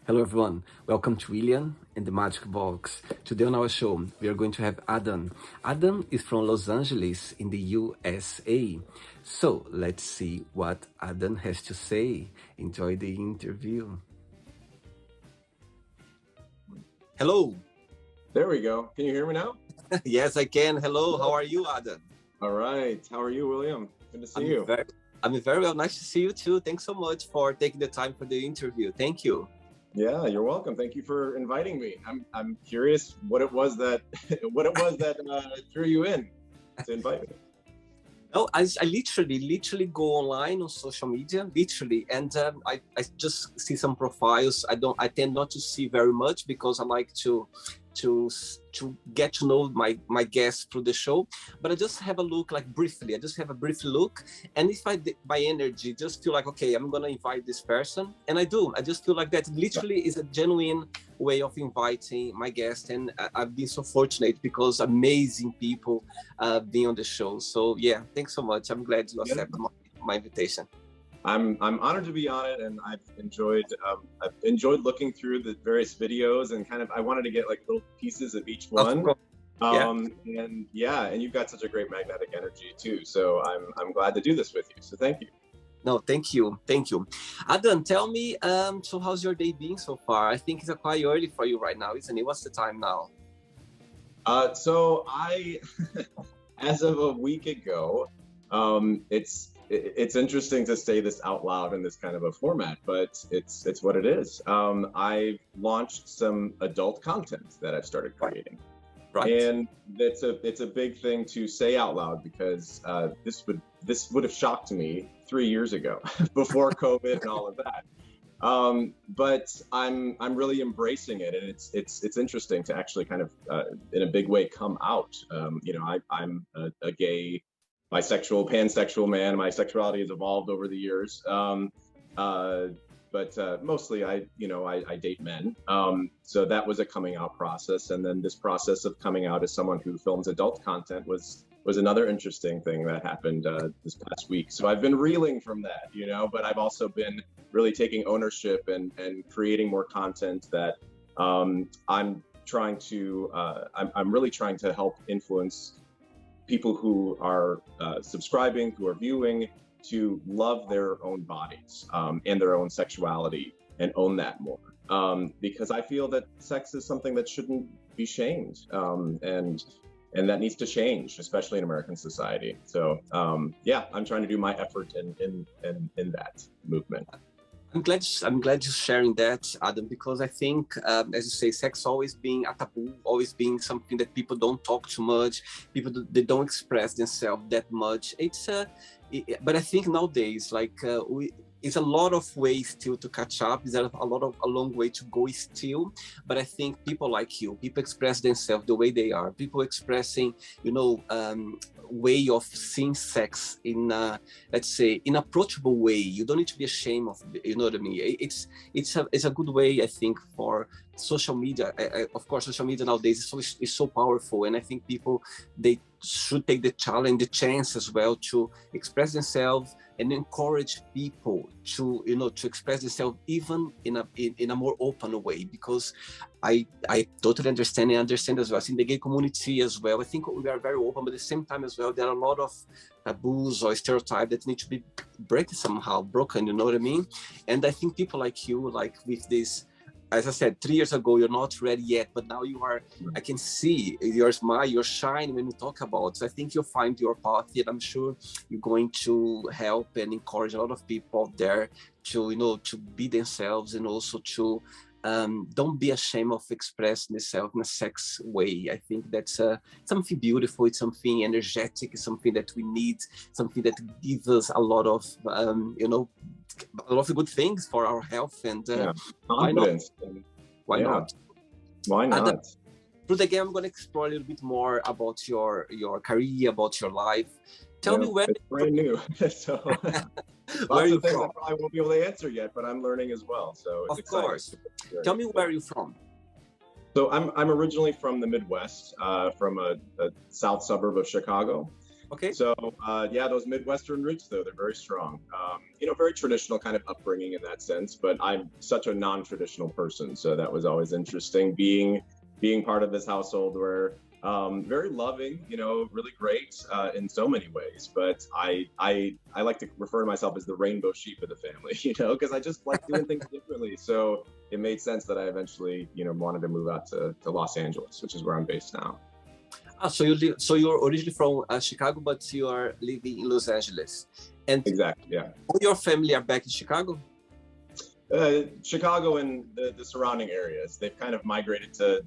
Hello everyone, welcome to William and the Magic Box. Today on our show, we are going to have Adam. Adam is from Los Angeles in the USA. So let's see what Adam has to say. Enjoy the interview. Hello. There we go. Can you hear me now? Yes, I can. Hello, how are you, Adam? All right. How are you, William? Good to see you. I'm very well. Nice to see you too. Thanks so much for taking the time for the interview. Thank you. Yeah, you're welcome. Thank you for inviting me. I'm curious what it was that drew you in to invite me. No, I literally go online on social media, literally, and I just see some profiles. I tend not to see very much because I like to get to know my guests through the show, but I just have a look, like briefly. I just have a brief look, and if by energy just feel like, okay, I'm gonna invite this person, and I do. I just feel like that literally is a genuine way of inviting my guest, and I've been so fortunate because amazing people being on the show. So yeah, thanks so much. I'm glad you accepted my invitation. I'm honored to be on it, and I've enjoyed looking through the various videos, and kind of I wanted to get like little pieces of each one. And you've got such a great magnetic energy too. So I'm glad to do this with you. So thank you. No, thank you. Adam, tell me, so how's your day been so far? I think it's quite early for you right now, isn't it? What's the time now? So I, as of a week ago, it's interesting to say this out loud in this kind of a format, but it's what it is. I've launched some adult content that I've started creating. Right. And it's a big thing to say out loud because this would have shocked me 3 years ago before COVID and all of that. But I'm really embracing it, and it's interesting to actually kind of in a big way come out. I'm a gay, bisexual, pansexual man. My sexuality has evolved over the years. But mostly I date men. So that was a coming out process. And then this process of coming out as someone who films adult content was another interesting thing that happened this past week. So I've been reeling from that, but I've also been really taking ownership and creating more content that I'm really trying to help influence people who are subscribing, who are viewing, to love their own bodies and their own sexuality and own that more. Because I feel that sex is something that shouldn't be shamed, and that needs to change, especially in American society. So I'm trying to do my effort in that movement. I'm glad you're sharing that, Adam, because I think, as you say, sex always being a taboo, always being something that people don't talk too much, they don't express themselves that much. But I think nowadays, it's a lot of ways still to catch up. There's a long way to go still. But I think people like you, people express themselves the way they are. People expressing, way of seeing sex in, let's say, in approachable way. You don't need to be ashamed of, you know what I mean? It's a good way, I think, for social media. Of course, social media nowadays is so powerful, and I think people, they should take the challenge, the chance as well to express themselves and encourage people to express themselves even in a more open way, because I totally understand as well. In the gay community as well, I think we are very open, but at the same time as well, there are a lot of taboos or stereotypes that need to be broken, you know what I mean? And I think people like you, like with this, as I said, 3 years ago, you're not ready yet, but now you are. I can see your smile, your shine when you talk about. So I think you'll find your path, and I'm sure you're going to help and encourage a lot of people out there to be themselves, and also to don't be ashamed of expressing yourself in a sex way. I think that's something beautiful. It's something energetic. It's something that we need. Something that gives us a lot of a lot of good things for our health, and confidence. Why not? Why not? Through the game, I'm going to explore a little bit more about your career, about your life. Tell me where. It's brand new, so lots of things I probably won't be able to answer yet, but I'm learning as well. So it's exciting. Course. Tell me where you're from. So I'm originally from the Midwest, from a south suburb of Chicago. Okay. So yeah, those Midwestern roots, though, they're very strong. Very traditional kind of upbringing in that sense. But I'm such a non-traditional person, so that was always interesting. Being part of this household where very loving, really great in so many ways. But I like to refer to myself as the rainbow sheep of the family, because I just like doing things differently. So it made sense that I eventually, wanted to move out to Los Angeles, which is where I'm based now. So you're originally from Chicago, but you are living in Los Angeles. And exactly, yeah. All your family are back in Chicago? Chicago and the surrounding areas. They've kind of migrated to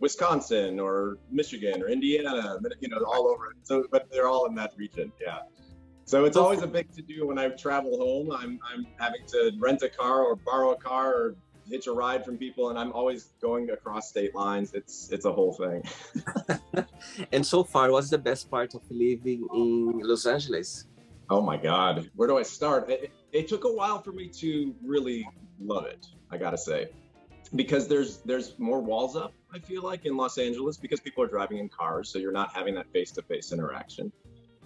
Wisconsin or Michigan or Indiana, all over. So, but they're all in that region, yeah. So it's always a big to-do when I travel home. I'm having to rent a car or borrow a car or hitch a ride from people, and I'm always going across state lines. It's a whole thing. And so far, what's the best part of living in Los Angeles? Oh my God, where do I start? It took a while for me to really love it, I gotta say, because there's more walls up, I feel like, in Los Angeles, because people are driving in cars, so you're not having that face-to-face interaction.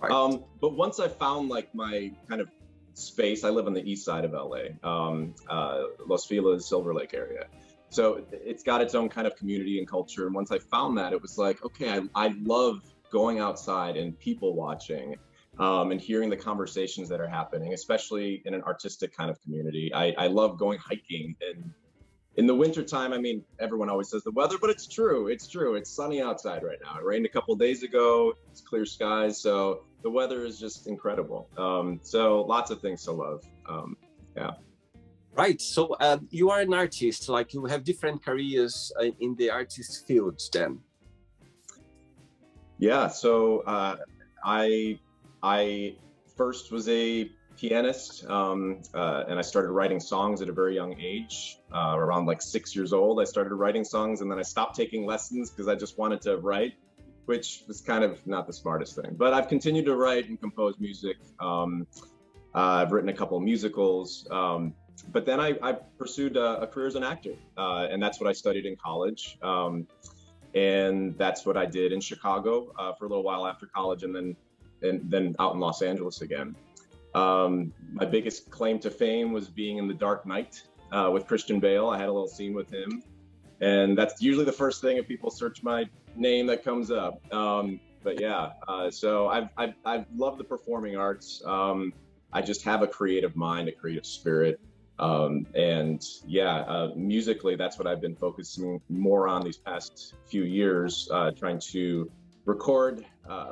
Right. But once I found like my kind of space, I live on the east side of LA, Los Feliz, Silver Lake area. So it's got its own kind of community and culture. And once I found that, it was like, okay, I love going outside and people watching and hearing the conversations that are happening, especially in an artistic kind of community. I love going hiking. And in the wintertime, I mean, everyone always says the weather, but it's true. It's true. It's sunny outside right now. It rained a couple of days ago. It's clear skies. So the weather is just incredible. So lots of things to love. Yeah. Right. So you are an artist, like you have different careers in the artist fields then. Yeah. So I first was a pianist and I started writing songs at a very young age. Around like 6 years old, I started writing songs, and then I stopped taking lessons because I just wanted to write, which was kind of not the smartest thing. But I've continued to write and compose music. I've written a couple of musicals, but then I pursued a career as an actor, and that's what I studied in college. And that's what I did in Chicago for a little while after college, and then out in Los Angeles again. My biggest claim to fame was being in The Dark Knight with Christian Bale. I had a little scene with him, and that's usually the first thing if people search my name that comes up. But yeah, so I've loved the performing arts. I just have a creative mind, a creative spirit. And yeah, musically, that's what I've been focusing more on these past few years, trying to record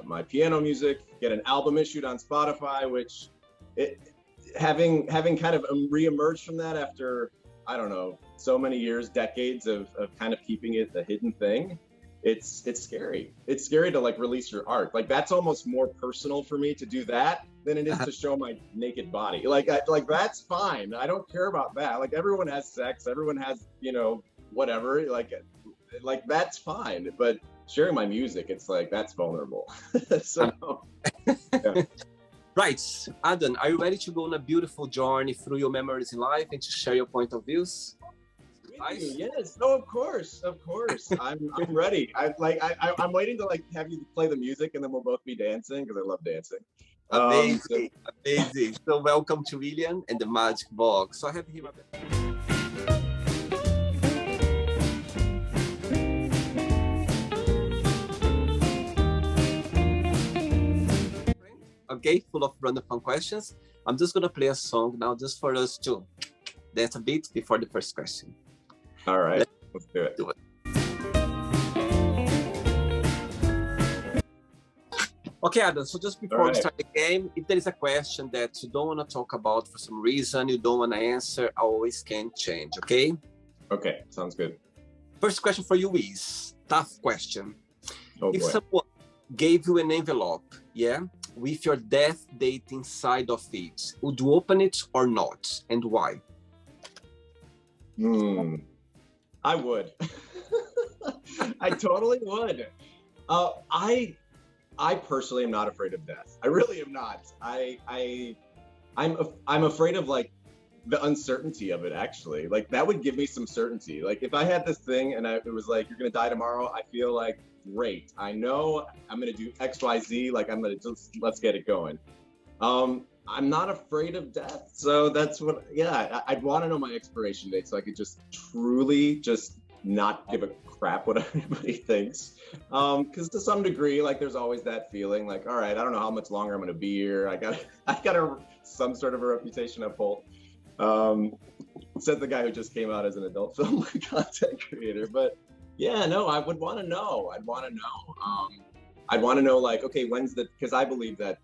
my piano music, get an album issued on Spotify, which having kind of reemerged from that after, I don't know, so many years, decades of kind of keeping it a hidden thing. It's scary. It's scary to like release your art. Like that's almost more personal for me to do that than it is to show my naked body. Like that's fine. I don't care about that. Like everyone has sex, everyone has, whatever. Like that's fine. But sharing my music, it's like that's vulnerable. So yeah. Right, Adam, are you ready to go on a beautiful journey through your memories in life and to share your point of views? Yes, no, of course. I'm ready. I'm waiting to like have you play the music, and then we'll both be dancing because I love dancing. Amazing. So welcome to William and the Magic Box. So I have here. Okay, full of random fun questions. I'm just gonna play a song now, just for us to dance a bit before the first question. All right, let's do it. Okay, Adam, so just before we start the game, if there is a question that you don't want to talk about for some reason, you don't want to answer, I always can change, okay? Okay, sounds good. First question for you is, tough question. Oh, if boy. someone gave you an envelope, with your death date inside of it, would you open it or not, and why? I would. I totally would. I personally am not afraid of death. I really am not. I'm afraid of like the uncertainty of it, actually. Like, that would give me some certainty. Like, if I had this thing and it was like, you're gonna die tomorrow, I feel like, great, I know I'm gonna do XYZ, like, I'm gonna just, let's get it going. I'm not afraid of death. So that's what, yeah, I'd want to know my expiration date so I could just truly just not give a crap what anybody thinks. Because to some degree, like, there's always that feeling like, all right, I don't know how much longer I'm going to be here. I got some sort of a reputation uphold. Said the guy who just came out as an adult film content creator. But yeah, no, I would want to know. I'd want to know. I'd want to know, like, okay, because I believe that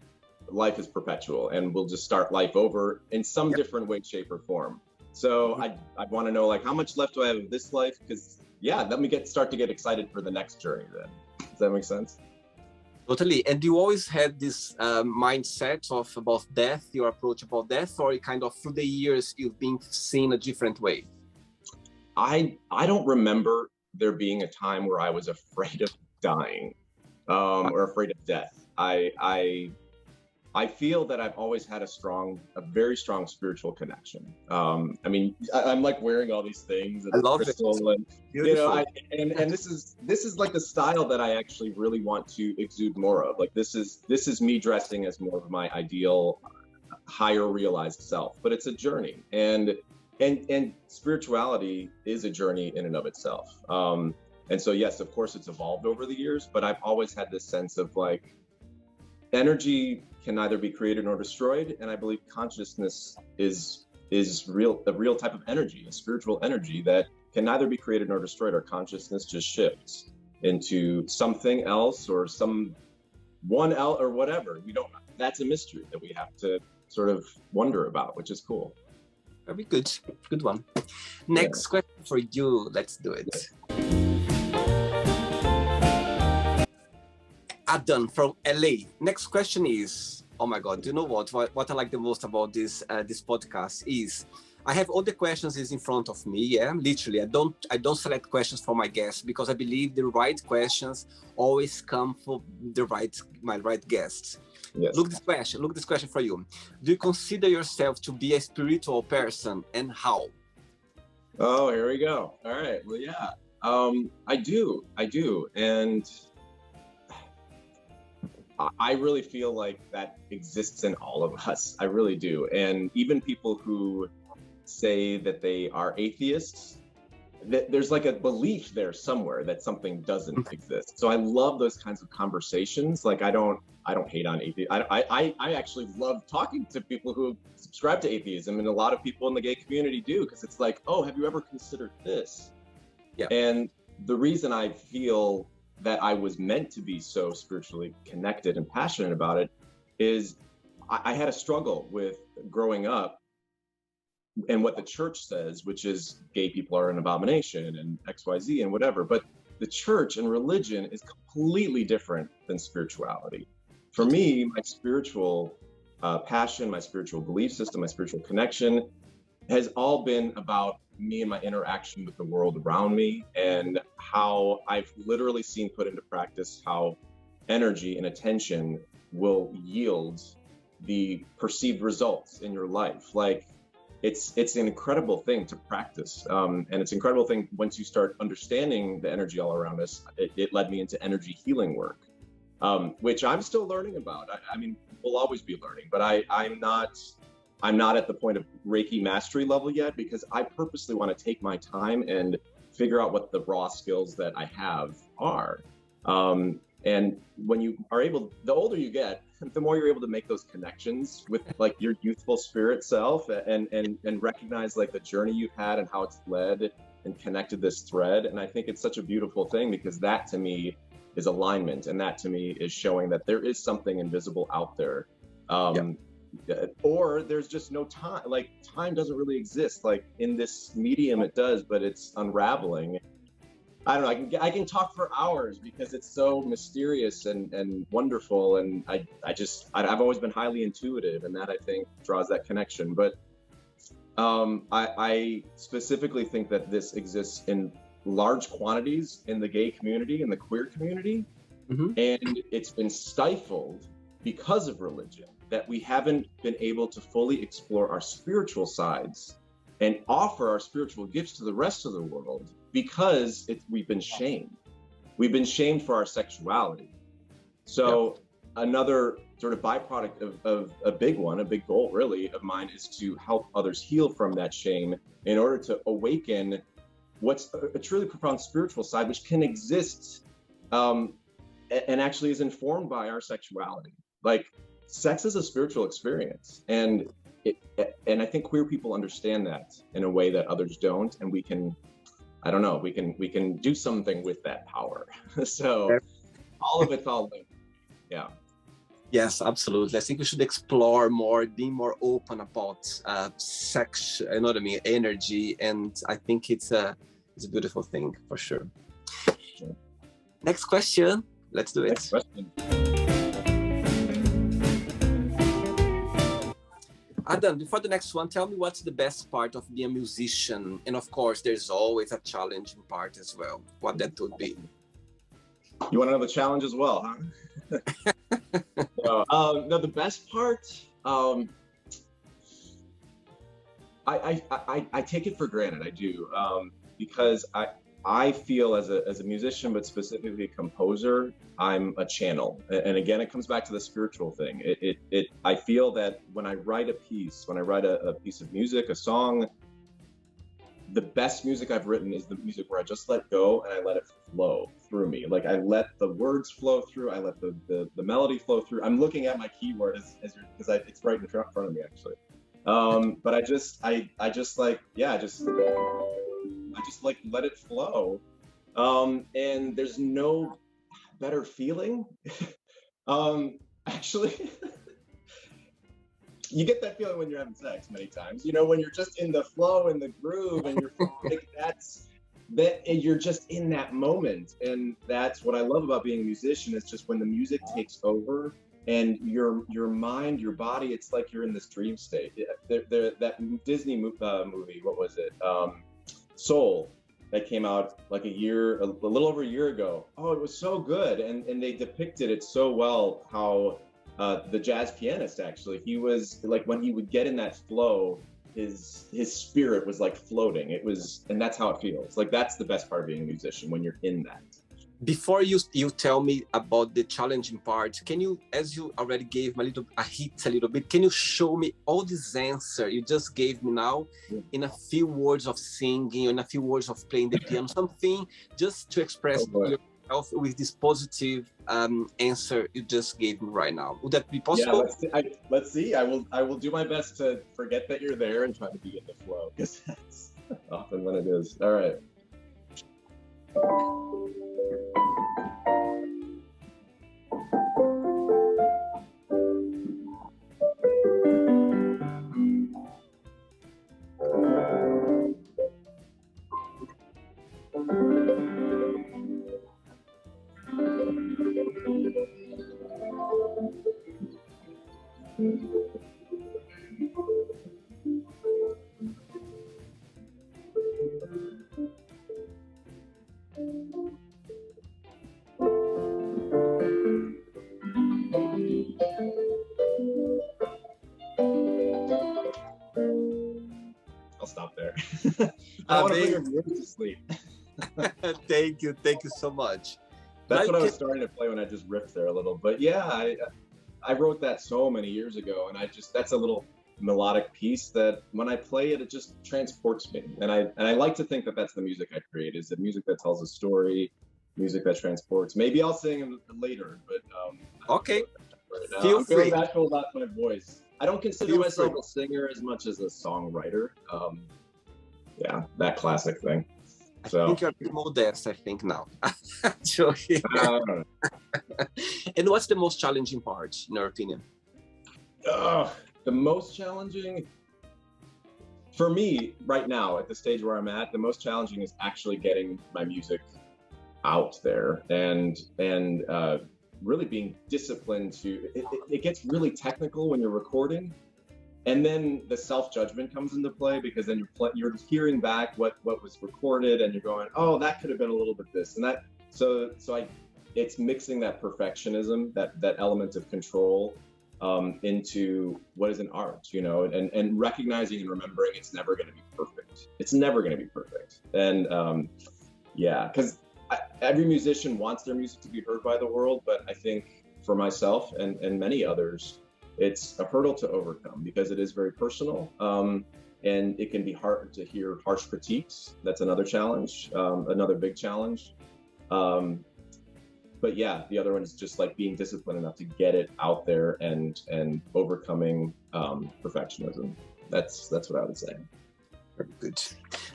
life is perpetual and we'll just start life over in some different way, shape, or form. So I'd want to know, like, how much left do I have of this life? Because let me start to get excited for the next journey then. Does that make sense? Totally. And you always had this mindset about death, your approach about death, or kind of through the years you've been seen a different way? I don't remember there being a time where I was afraid of dying or afraid of death. I feel that I've always had a very strong spiritual connection. I mean, I'm like wearing all these things. And I love crystal it. And, you know, and this is like the style that I actually really want to exude more of. Like, this is me dressing as more of my ideal, higher realized self. But it's a journey, and spirituality is a journey in and of itself. And so, yes, of course, it's evolved over the years. But I've always had this sense of, like, energy can neither be created nor destroyed, and I believe consciousness is a real type of energy, a spiritual energy that can neither be created nor destroyed. Our consciousness just shifts into something else or someone else or whatever. We don't. That's a mystery that we have to sort of wonder about, which is cool. Very good one. Next question for you. Let's do it. Adam from LA. Next question is, oh my God, do you know what I like the most about this podcast is I have all the questions is in front of me. Yeah, literally. I don't select questions for my guests because I believe the right questions always come from my right guests. Yes. Look this question for you. Do you consider yourself to be a spiritual person, and how? Oh, here we go. All right. Well, yeah. I do. And I really feel like that exists in all of us. I really do. And even people who say that they are atheists, that there's like a belief there somewhere that something doesn't exist. So I love those kinds of conversations. Like, I don't hate on atheists. I actually love talking to people who subscribe to atheism, and a lot of people in the gay community do, because it's like, oh, have you ever considered this? Yeah. And the reason I feel that I was meant to be so spiritually connected and passionate about it is I had a struggle with growing up and what the church says, which is gay people are an abomination and XYZ and whatever. But the church and religion is completely different than spirituality. For me, my spiritual passion, my spiritual belief system, my spiritual connection has all been about me and my interaction with the world around me, and how I've literally seen put into practice how energy and attention will yield the perceived results in your life. Like, it's an incredible thing to practice, and it's an incredible thing once you start understanding the energy all around us. It led me into energy healing work, which I'm still learning about. I mean, we'll always be learning, but I'm not at the point of Reiki mastery level yet, because I purposely want to take my time and figure out what the raw skills that I have are. And when you are able, the older you get, the more you're able to make those connections with, like, your youthful spirit self, and recognize, like, the journey you've had and how it's led and connected this thread. And I think it's such a beautiful thing, because that to me is alignment, and that to me is showing that there is something invisible out there. Or there's just no time. Like, time doesn't really exist. Like, in this medium it does, but it's unraveling. I don't know, I can talk for hours because it's so mysterious and wonderful, and I've always been highly intuitive, and that, I think, draws that connection. But I specifically think that this exists in large quantities in the gay community, in the queer community, and it's been stifled because of religion. that we haven't been able to fully explore our spiritual sides and offer our spiritual gifts to the rest of the world because we've been shamed. We've been shamed for our sexuality. So another sort of byproduct of a big goal really of mine is to help others heal from that shame in order to awaken what's a truly profound spiritual side, which can exist and actually is informed by our sexuality. Like, sex is a spiritual experience, and I think queer people understand that in a way that others don't, and we can do something with that power. So all of it's all linked. Yeah. Yes, absolutely. I think we should explore more, be more open about sex, you know what I mean, energy, and I think it's a beautiful thing for sure. Next question. Let's do it. Next question. Adam, before the next one, tell me what's the best part of being a musician? And of course, there's always a challenging part as well. What that would be? You want to know the challenge as well, huh? No, the best part, I take it for granted. I do, because I feel as a musician, but specifically a composer, I'm a channel. And again, it comes back to the spiritual thing. I feel that when I write a piece of music, a song, the best music I've written is the music where I just let go and I let it flow through me. Like, I let the words flow through, I let the melody flow through. I'm looking at my keyboard because it's right in front of me actually. But I just like let it flow. And there's no better feeling. Actually, you get that feeling when you're having sex many times, you know, when you're just in the flow and the groove and you're like, and you're just in that moment. And that's what I love about being a musician, is just when the music takes over and your mind, your body, it's like you're in this dream state. That Disney movie, what was it? Soul, that came out like a little over a year ago. Oh, it was so good. And they depicted it so well, how the jazz pianist, actually, he was like, when he would get in that flow, his spirit was like floating. And that's how it feels. Like, that's the best part of being a musician, when you're in that. Before you tell me about the challenging part, can you, as you already gave me a little bit, can you show me all this answer you just gave me now in a few words of singing, in a few words of playing the piano, something just to express yourself with this positive answer you just gave me right now? Would that be possible? Yeah, let's see. I will do my best to forget that you're there and try to be in the flow, because that's often when it is. All right. I'll stop there. I want to put your viewers to sleep. Thank you so much. That's what I was starting to play when I just riffed there a little. But yeah, I wrote that so many years ago, and that's a little melodic piece that when I play it, it just transports me. And I like to think that that's the music I create, is the music that tells a story, music that transports. Maybe I'll sing later, but okay. Right, I'm feeling bashful about my voice. I don't consider myself a singer as much as a songwriter. Yeah, that classic thing. I think you're a bit modest, I think, now. Joking. And what's the most challenging part, in your opinion? The most challenging, for me right now, at the stage where I'm at, the most challenging is actually getting my music out there and really being disciplined to, it gets really technical when you're recording. And then the self-judgment comes into play, because then you're hearing back what was recorded, and you're going, oh, that could have been a little bit this and that. So it's mixing that perfectionism, that element of control, into what is an art, and recognizing and remembering it's never going to be perfect. It's never going to be perfect. And yeah, because every musician wants their music to be heard by the world, but I think for myself and many others, it's a hurdle to overcome because it is very personal. And it can be hard to hear harsh critiques. That's another challenge, another big challenge. But yeah, the other one is just like being disciplined enough to get it out there and overcoming perfectionism. That's what I would say. Very good.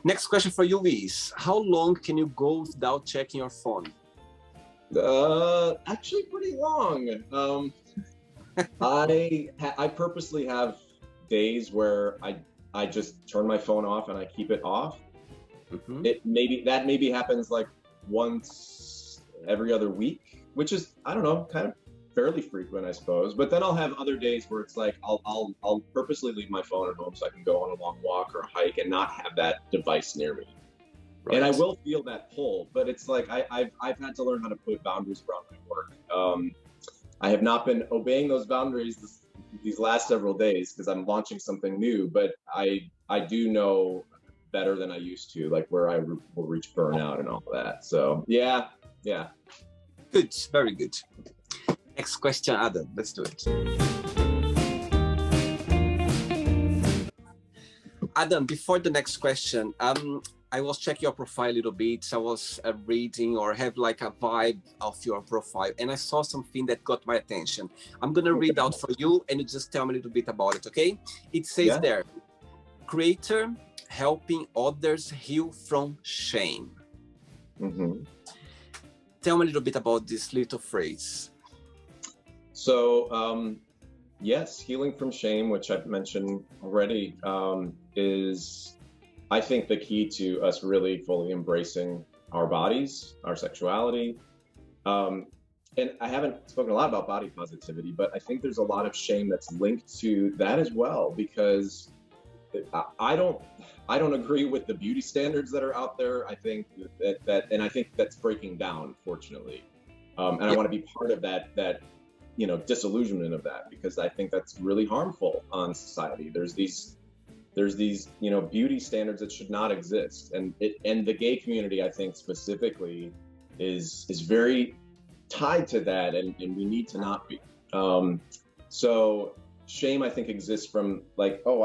Next question for you is, how long can you go without checking your phone? Actually pretty long. I purposely have days where I just turn my phone off and I keep it off. Mm-hmm. That maybe happens like once every other week, which is, I don't know, kind of fairly frequent, I suppose. But then I'll have other days where it's like I'll purposely leave my phone at home so I can go on a long walk or a hike and not have that device near me. Right. And I will feel that pull, but it's like I've had to learn how to put boundaries around my work. I have not been obeying those boundaries these last several days because I'm launching something new, but I do know better than I used to, like where I will reach burnout and all that. So yeah. Good, very good. Next question, Adam. Let's do it. Adam, before the next question, I was checking your profile a little bit. I was reading or have like a vibe of your profile, and I saw something that got my attention. I'm gonna read out for you, and you just tell me a little bit about it, okay? It says there, creator helping others heal from shame. Mm-hmm. Tell me a little bit about this little phrase. So, yes, healing from shame, which I've mentioned already, is, I think, the key to us really fully embracing our bodies, our sexuality. And I haven't spoken a lot about body positivity, but I think there's a lot of shame that's linked to that as well, because I don't agree with the beauty standards that are out there. I think and I think that's breaking down, fortunately. And I want to be part of that disillusionment of that, because I think that's really harmful on society. There's these beauty standards that should not exist, and the gay community, I think specifically, is very tied to that, and we need to not be. So shame, I think, exists from like, I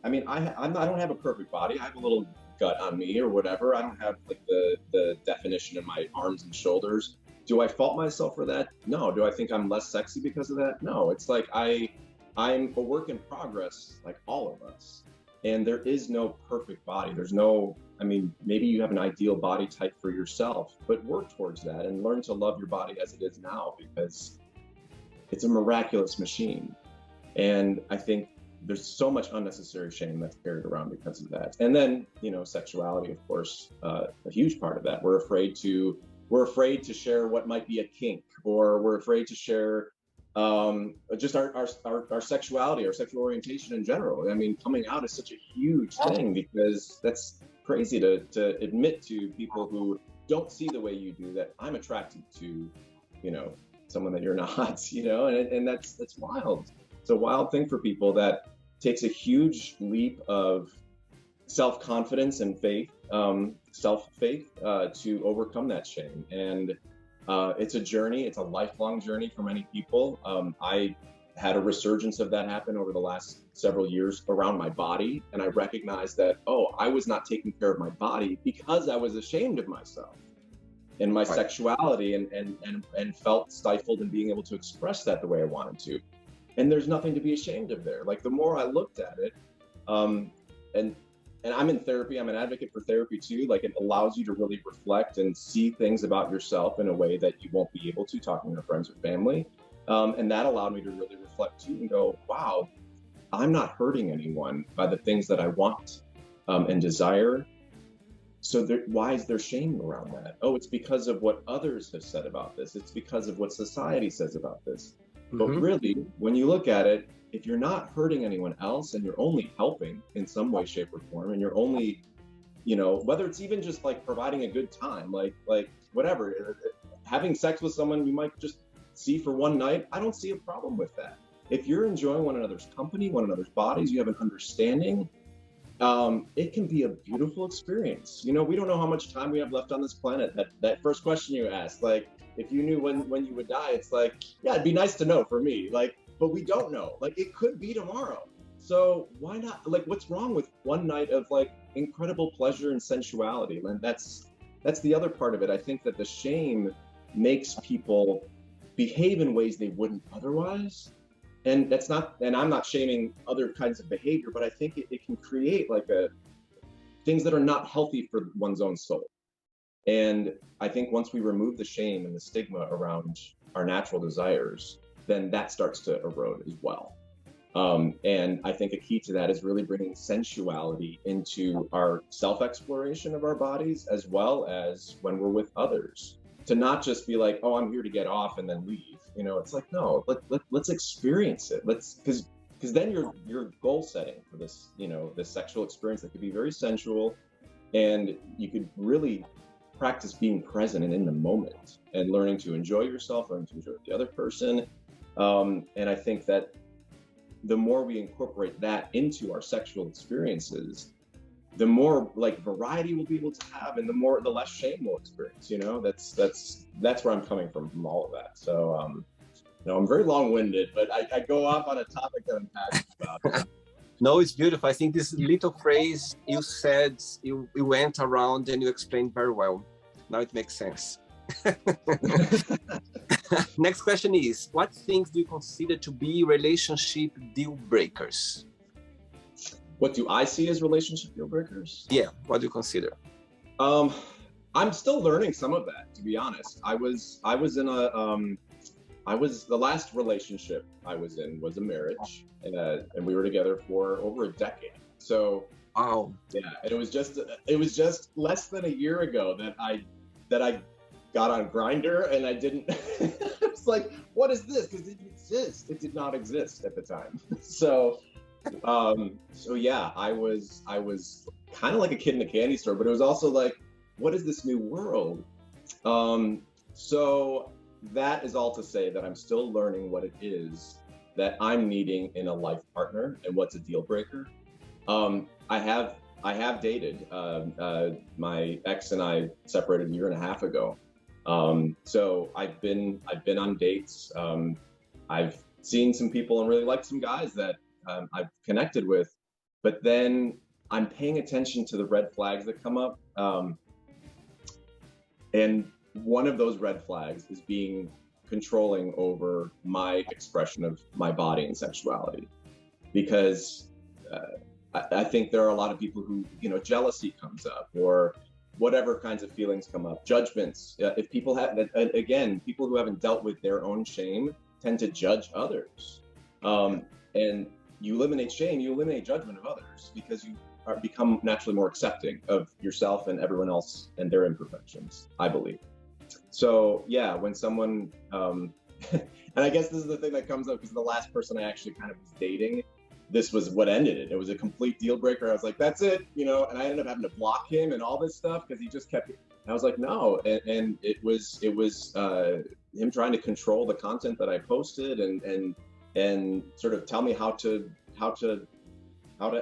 don't have a perfect body. I have a little gut on me or whatever. I don't have like the definition in my arms and shoulders. Do I fault myself for that? No. Do I think I'm less sexy because of that? No. It's like I'm a work in progress, like all of us. And there is no perfect body. There's no, maybe you have an ideal body type for yourself, but work towards that and learn to love your body as it is now, because it's a miraculous machine. And I think there's so much unnecessary shame that's carried around because of that. And then, sexuality, of course, a huge part of that. We're afraid to share what might be a kink, or we're afraid to share just our sexuality, our sexual orientation in general. Coming out is such a huge thing, because that's crazy to admit to people who don't see the way you do that I'm attracted to, someone that you're not, and that's wild. It's a wild thing for people that takes a huge leap of self-confidence and faith, self-faith, to overcome that shame. And it's a journey. It's a lifelong journey for many people. I had a resurgence of that happen over the last several years around my body. And I recognized that, I was not taking care of my body because I was ashamed of myself and my sexuality, and felt stifled in being able to express that the way I wanted to. And there's nothing to be ashamed of there. Like, the more I looked at it, and I'm in therapy, I'm an advocate for therapy too. Like, it allows you to really reflect and see things about yourself in a way that you won't be able to talking to friends or family. And that allowed me to really reflect too and go, wow, I'm not hurting anyone by the things that I want and desire. So why is there shame around that? Oh, it's because of what others have said about this. It's because of what society says about this. But really, when you look at it, if you're not hurting anyone else and you're only helping in some way, shape, or form, and you're only, whether it's even just like providing a good time, like whatever, having sex with someone you might just see for one night, I don't see a problem with that. if you're enjoying one another's company, one another's bodies, you have an understanding, it can be a beautiful experience. You know, we don't know how much time we have left on this planet. That first question you asked, like, if you knew when you would die, it's like, yeah, it'd be nice to know for me, like, but we don't know. Like, it could be tomorrow. So why not? Like, what's wrong with one night of like incredible pleasure and sensuality? And that's the other part of it. I think that the shame makes people behave in ways they wouldn't otherwise. And that's not, and I'm not shaming other kinds of behavior, but I think it can create like things that are not healthy for one's own soul. And I think once we remove the shame and the stigma around our natural desires, then that starts to erode as well. And I think a key to that is really bringing sensuality into our self-exploration of our bodies, as well as when we're with others, to not just be like, oh, I'm here to get off and then leave. You know, it's like, no, let's experience it. Because then you're goal setting for this, you know, this sexual experience that could be very sensual, and you could really practice being present and in the moment and learning to enjoy yourself, learning to enjoy the other person. And I think that the more we incorporate that into our sexual experiences, the more like variety we'll be able to have, and the less shame we'll experience. You know, that's where I'm coming from all of that. So, you know, I'm very long-winded, but I go off on a topic that I'm passionate about. No, it's beautiful. I think this little phrase you said, you went around and you explained very well. Now it makes sense. Next question is, what things do you consider to be relationship deal breakers? What do I see as relationship deal breakers? Yeah, what do you consider? I'm still learning some of that, to be honest. I was in the last relationship I was in was a marriage, and we were together for over a decade. So, wow. Yeah, and it was just less than a year ago that I got on Grindr, and I didn't. I was like, what is this? Because it didn't exist. It did not exist at the time. So yeah, I was kind of like a kid in a candy store, but it was also like, what is this new world? So that is all to say that I'm still learning what it is that I'm needing in a life partner and what's a deal breaker. I have dated. My ex and I separated a year and a half ago. So I've been on dates. I've seen some people and really liked some guys that I've connected with, but then I'm paying attention to the red flags that come up. And one of those red flags is being controlling over my expression of my body and sexuality, because I think there are a lot of people who, you know, jealousy comes up, or whatever kinds of feelings come up, judgments. If people have, again, people who haven't dealt with their own shame tend to judge others. And you eliminate shame, you eliminate judgment of others, because you become naturally more accepting of yourself and everyone else and their imperfections, I believe. So yeah, when someone, and I guess this is the thing that comes up, because the last person I actually kind of was dating, this was what ended it. It was a complete deal breaker. I was like, that's it, you know, and I ended up having to block him and all this stuff because he just kept, I was like, no. And it was him trying to control the content that I posted and sort of tell me how to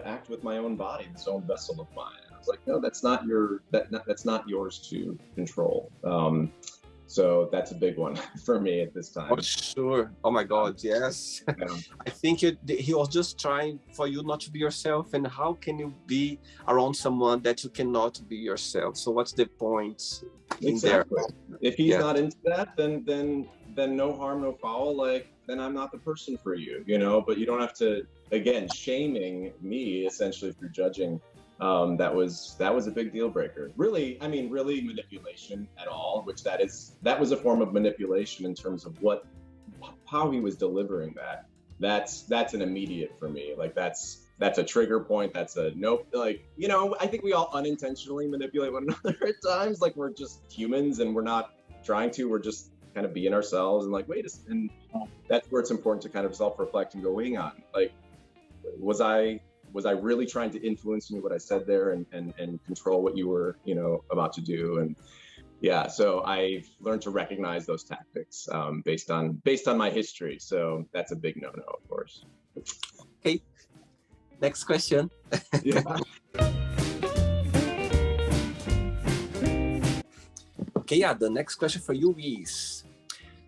act with my own body, this own vessel of mine. I was like, no, that's not yours to control. So that's a big one for me at this time. Oh, sure. Oh my God, yes. Yeah. I think he was just trying for you not to be yourself. And how can you be around someone that you cannot be yourself? So what's the point in there? If he's not into that, then no harm, no foul. Like, then I'm not the person for you, you know. But you don't have to, again, shaming me essentially through judging. That was a big deal breaker. Really, I mean, really manipulation at all, which that was a form of manipulation in terms of how he was delivering that. That's an immediate for me. Like that's a trigger point. That's a nope. Like, you know, I think we all unintentionally manipulate one another at times. Like, we're just humans and we're not trying to, we're just kind of being ourselves and like, wait a second. And that's where it's important to kind of self-reflect and go, hang on, like, was I really trying to influence you, what I said there, and control what you were, you know, about to do? And Yeah, so I've learned to recognize those tactics based on my history. So that's a big no-no, of course. Okay, next question. Yeah. Okay, yeah, the next question for you is,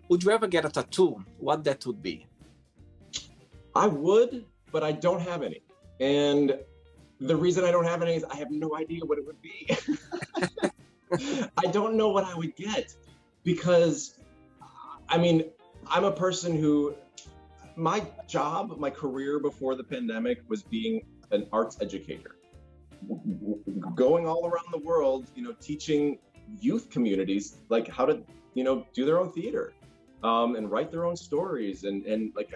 would you ever get a tattoo? What that would be? I would, but I don't have any. And the reason I don't have any is I have no idea what it would be. I don't know what I would get because, I mean, I'm a person who, my job, my career before the pandemic was being an arts educator, going all around the world, teaching youth communities like how to, do their own theater, and write their own stories, and like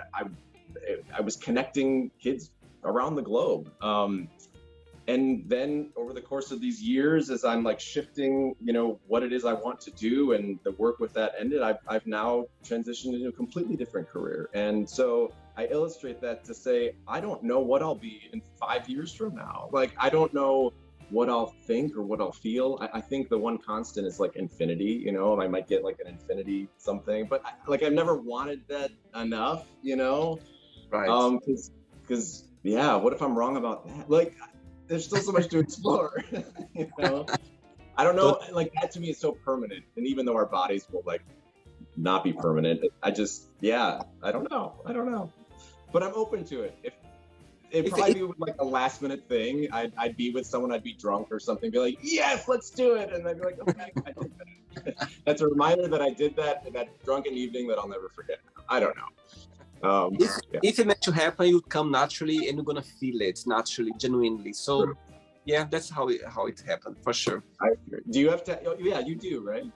I was connecting kids around the globe. And then over the course of these years, as I'm like shifting, what it is I want to do, and the work with that ended, I've now transitioned into a completely different career. And so I illustrate that to say, I don't know what I'll be in 5 years from now. Like, I don't know what I'll think or what I'll feel. I think the one constant is like infinity, I might get like an infinity something, but I've never wanted that enough, Right. Because yeah, what if I'm wrong about that? Like, there's still so much to explore. I don't know, like that to me is so permanent, and even though our bodies will like not be permanent, I don't know, but I'm open to it. If it'd probably be like a last minute thing, I'd be with someone, I'd be drunk or something, be like, yes, let's do it, and they'd be like, okay, I did that. That's a reminder that I did that in that drunken evening that I'll never forget. I don't know. If it meant to happen, it would come naturally, and you're gonna feel it naturally, genuinely. So, sure. Yeah, that's how it happened for sure. Do you have to? Oh, yeah, you do, right?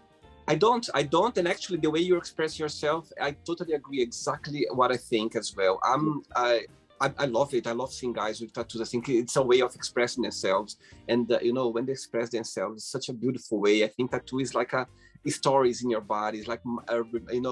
I don't, and actually, the way you express yourself, I totally agree. Exactly what I think as well. I love it. I love seeing guys with tattoos. I think it's a way of expressing themselves, and when they express themselves, it's such a beautiful way. I think tattoo is like stories in your body. It's like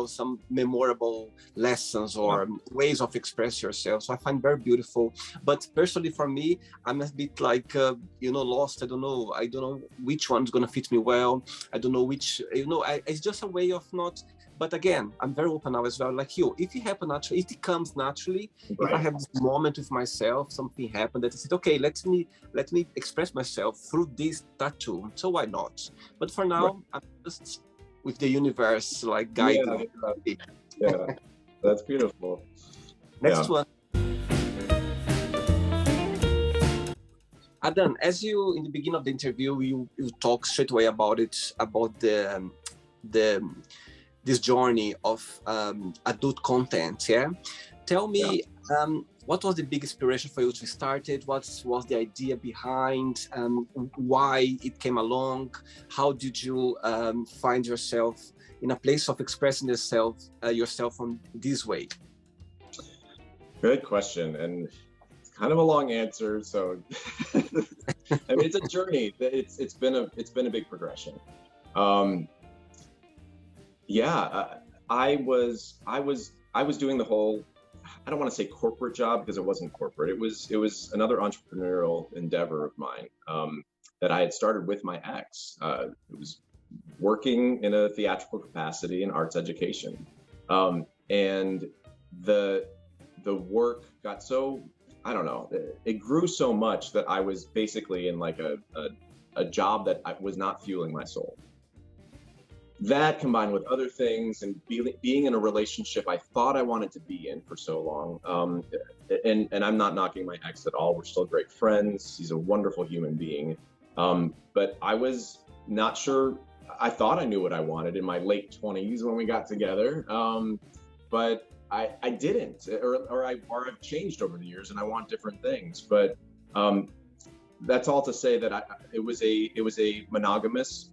some memorable lessons or ways of express yourself. So I find very beautiful. But personally, for me, I'm a bit like lost. I don't know which one's gonna fit me well. I don't know which. It's just a way of not. But again, I'm very open now as well. Like you, if it happens naturally, if it comes naturally, right. If I have this moment with myself, something happened that I said, okay, let me express myself through this tattoo. So why not? But for now, right. I'm just with the universe, like guiding. Yeah, that's beautiful. Next one. Adam, as you in the beginning of the interview, you talk straight away about this journey of adult content. Yeah, tell me, what was the big inspiration for you to start it? What was the idea behind? Why it came along? How did you find yourself in a place of expressing yourself on this way? Good question, and it's kind of a long answer. So, I mean, it's a journey. It's been a big progression. I was doing the whole, I don't want to say corporate job because it wasn't corporate. It was another entrepreneurial endeavor of mine that I had started with my ex. It was working in a theatrical capacity in arts education, and the work got so, I don't know, it grew so much that I was basically in like a job that was not fueling my soul. That combined with other things and being in a relationship I thought I wanted to be in for so long, and I'm not knocking my ex at all. We're still great friends. He's a wonderful human being, but I was not sure. I thought I knew what I wanted in my late 20s when we got together, but I didn't, or I've changed over the years, and I want different things. But that's all to say that it was a monogamous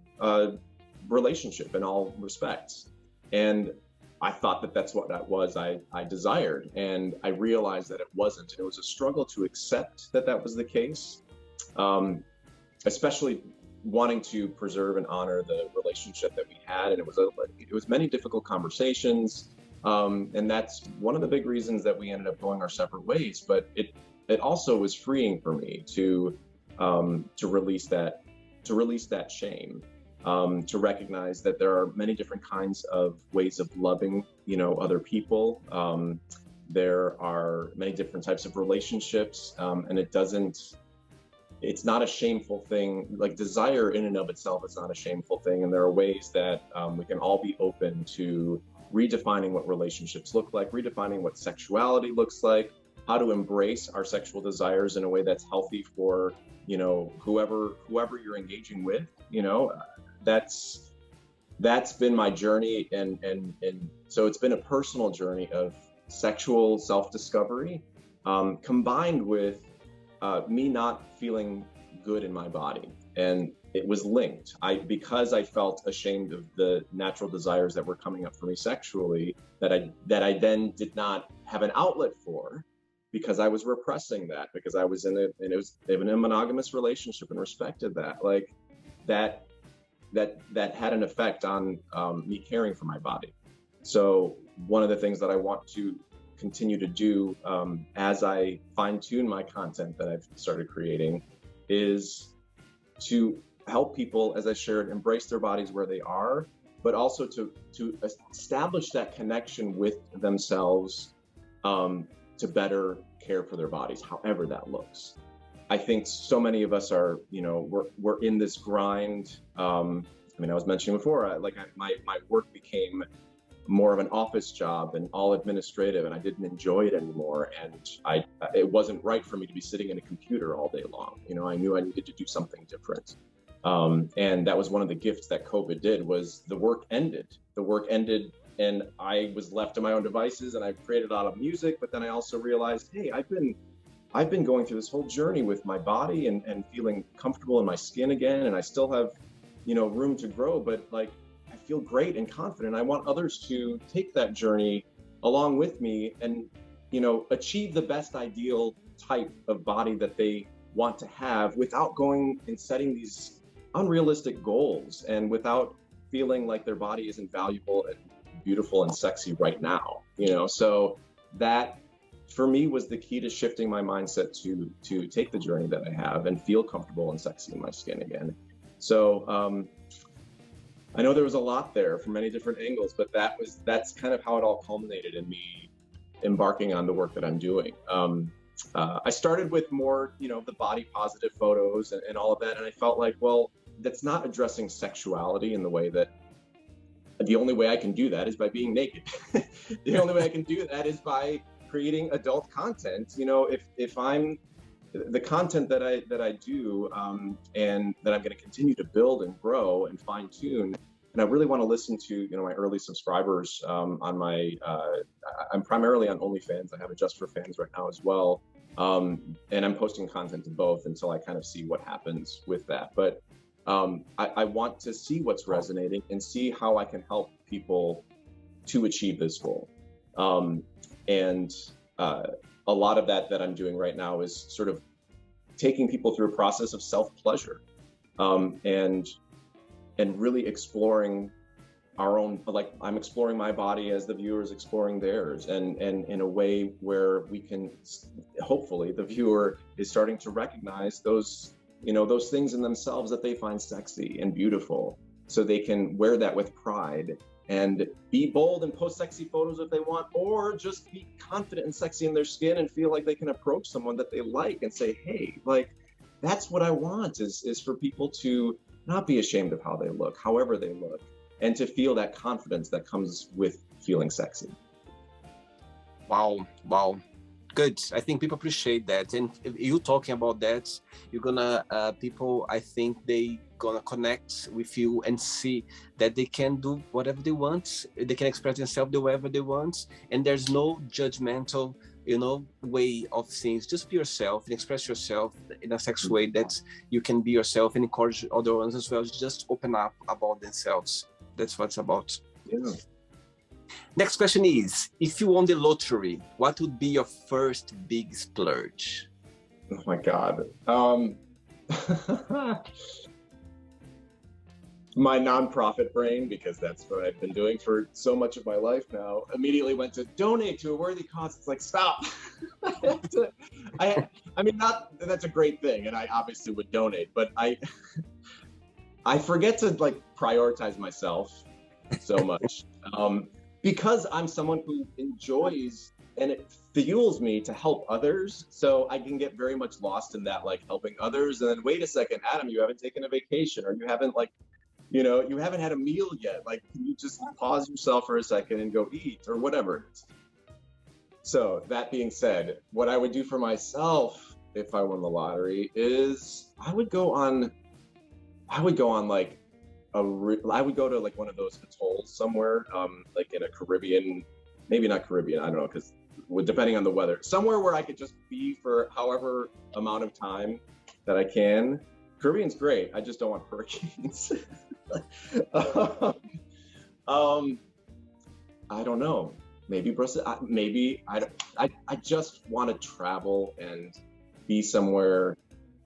relationship in all respects, and I thought that that's what that was I desired, and I realized that it wasn't, and it was a struggle to accept that was the case, especially wanting to preserve and honor the relationship that we had. And it was many difficult conversations, and that's one of the big reasons that we ended up going our separate ways. But it also was freeing for me to release that shame. to recognize that there are many different kinds of ways of loving, other people. There are many different types of relationships, and it's not a shameful thing. Like, desire in and of itself is not a shameful thing. And there are ways that we can all be open to redefining what relationships look like, redefining what sexuality looks like, how to embrace our sexual desires in a way that's healthy for, whoever you're engaging with. That's been my journey. And so it's been a personal journey of sexual self-discovery, combined with me not feeling good in my body. And it was linked. Because I felt ashamed of the natural desires that were coming up for me sexually, that I then did not have an outlet for, because I was repressing that, because I was in a monogamous relationship and respected that. Like, that had an effect on me caring for my body. So one of the things that I want to continue to do as I fine-tune my content that I've started creating is to help people, as I shared, embrace their bodies where they are, but also to establish that connection with themselves, to better care for their bodies, however that looks. I think so many of us are, we're in this grind. I was mentioning before, my work became more of an office job and all administrative, and I didn't enjoy it anymore. And it wasn't right for me to be sitting in a computer all day long. I knew I needed to do something different. And that was one of the gifts that COVID did, was the work ended. And I was left to my own devices, and I created a lot of music, but then I also realized, hey, I've been going through this whole journey with my body and feeling comfortable in my skin again. And I still have, room to grow, but I feel great and confident. I want others to take that journey along with me and, achieve the best ideal type of body that they want to have, without going and setting these unrealistic goals, and without feeling like their body isn't valuable and beautiful and sexy right now. So that, for me, was the key to shifting my mindset to take the journey that I have and feel comfortable and sexy in my skin again. So I know there was a lot there from many different angles, but that's kind of how it all culminated in me embarking on the work that I'm doing. I started with more, the body positive photos and all of that. And I felt like, well, that's not addressing sexuality in the way that, the only way I can do that is by being naked. The only way I can do that is by creating adult content. If I'm the content that I do, and that I'm going to continue to build and grow and fine tune. And I really want to listen to, my early subscribers on my, I'm primarily on OnlyFans. I have it just for fans right now as well. And I'm posting content to both until I kind of see what happens with that. But I want to see what's resonating and see how I can help people to achieve this goal. And a lot of that I'm doing right now is sort of taking people through a process of self-pleasure, and really exploring our own, I'm exploring my body as the viewer is exploring theirs, and in a way where we can, hopefully the viewer is starting to recognize those things in themselves that they find sexy and beautiful, so they can wear that with pride and be bold and post sexy photos if they want, or just be confident and sexy in their skin and feel like they can approach someone that they like and say, hey, that's what I want, is for people to not be ashamed of how they look, however they look, and to feel that confidence that comes with feeling sexy. Wow. Good. I think people appreciate that. And if you talking about that, you're gonna, people, I think they gonna connect with you and see that they can do whatever they want. They can express themselves the way they want. And there's no judgmental, way of things. Just be yourself and express yourself in a sexual way that you can be yourself, and encourage other ones as well. Just open up about themselves. That's what it's about. Yeah. Next question is, if you won the lottery, what would be your first big splurge? Oh my God. My nonprofit brain, because that's what I've been doing for so much of my life now, immediately went to donate to a worthy cause. It's like, stop. I mean, not that's a great thing, and I obviously would donate, but I I forget to like prioritize myself so much because I'm someone who enjoys and it fuels me to help others. So I can get very much lost in that, like helping others. And then wait a second, Adam, you haven't taken a vacation, or you haven't like, you haven't had a meal yet. Like, can you just pause yourself for a second and go eat or whatever it is? So that being said, what I would do for myself if I won the lottery is I would go to like one of those atolls somewhere, like in a Caribbean, maybe not Caribbean, I don't know, because depending on the weather, somewhere where I could just be for however amount of time that I can. Caribbean's great. I just don't want hurricanes. I don't know. Maybe Brussels. Maybe I just want to travel and be somewhere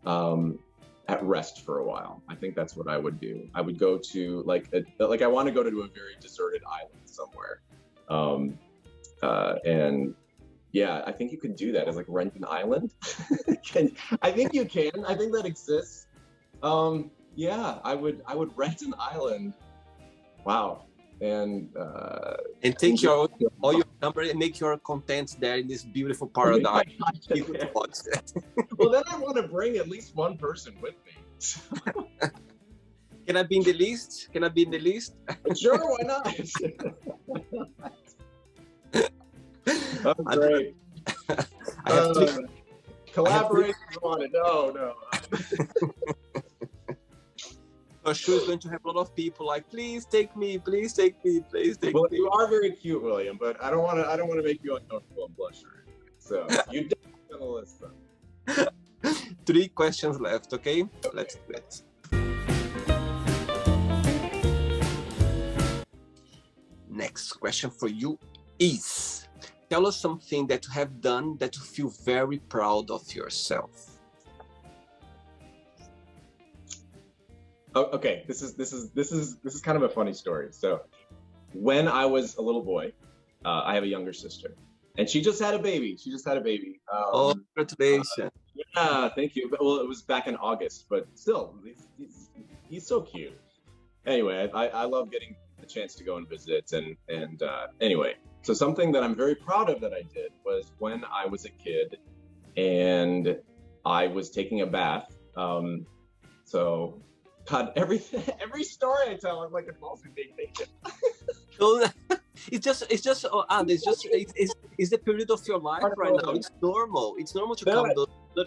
at rest for a while. I think that's what I would do. I would go to like I want to go to a very deserted island somewhere. And yeah, I think you could do that as like rent an island. I think you can. I think that exists. Yeah, I would rent an island. Wow. And take all your number and make your content there in this beautiful paradise. Well, then I want to bring at least one person with me. Can I be in the list? Sure, why not? That's great. I have to collaborate if you want it. No. For sure, it's going to have a lot of people like, please take me. Well, you are very cute, William, but I don't want to make you uncomfortable and blush or anything. So you definitely on the list, though. 3 questions left. Okay, let's do it. Next question for you is: tell us something that you have done that you feel very proud of yourself. Oh, okay, this is kind of a funny story. So, when I was a little boy, I have a younger sister, and she just had a baby. Congratulations! Yeah, thank you. Well, it was back in August, but still, he's so cute. Anyway, I love getting the chance to go and visit, and anyway, so something that I'm very proud of that I did was when I was a kid, and I was taking a bath. So. God, every story I tell, I'm like involves me being naked. It's the period of your life right now. It's normal. It's normal to come. No, I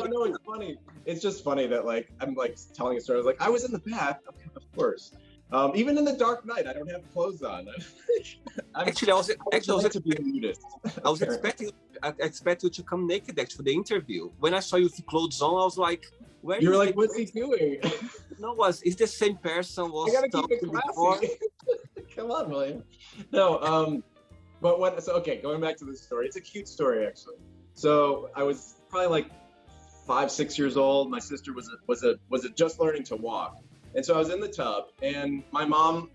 know it's funny. It's just funny that like I'm like telling a story. I was like, I was in the bath, of course. Even in the dark night, I don't have clothes on. I was expecting you to come naked actually for the interview. When I saw you with clothes on, I was like, where you were like, what's he doing? No, it's the same person. I gotta keep it classy. Come on, William. No, but okay, going back to this story, it's a cute story actually. So I was probably like 5-6 years old. My sister was just learning to walk, and so I was in the tub, and my mom,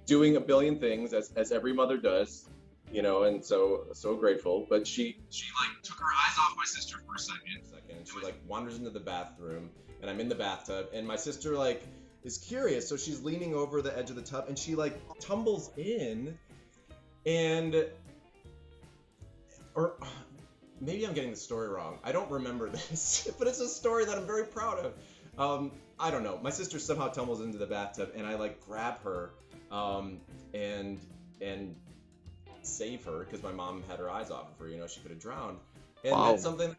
doing a billion things as every mother does. And so grateful. But she like took her eyes off my sister for a second, and she like wanders into the bathroom, and I'm in the bathtub, and my sister like is curious, so she's leaning over the edge of the tub, and she like tumbles in, or maybe I'm getting the story wrong. I don't remember this, but it's a story that I'm very proud of. I don't know. My sister somehow tumbles into the bathtub, and I like grab her, and save her because my mom had her eyes off of her. She could have drowned, and wow. That's something I'm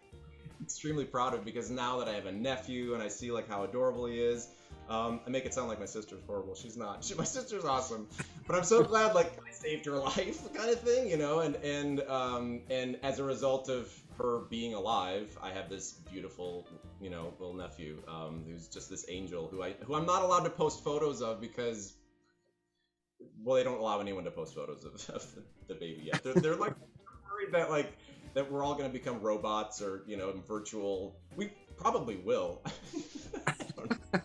extremely proud of, because now that I have a nephew and I see like how adorable he is, I make it sound like my sister's horrible. She's not. My sister's awesome, but I'm so glad like I saved her life, kind of thing, and as a result of her being alive, I have this beautiful, little nephew, who's just this angel who I'm not allowed to post photos of because. Well, they don't allow anyone to post photos of the baby yet. They're like worried that we're all going to become robots or virtual. We probably will. I don't know.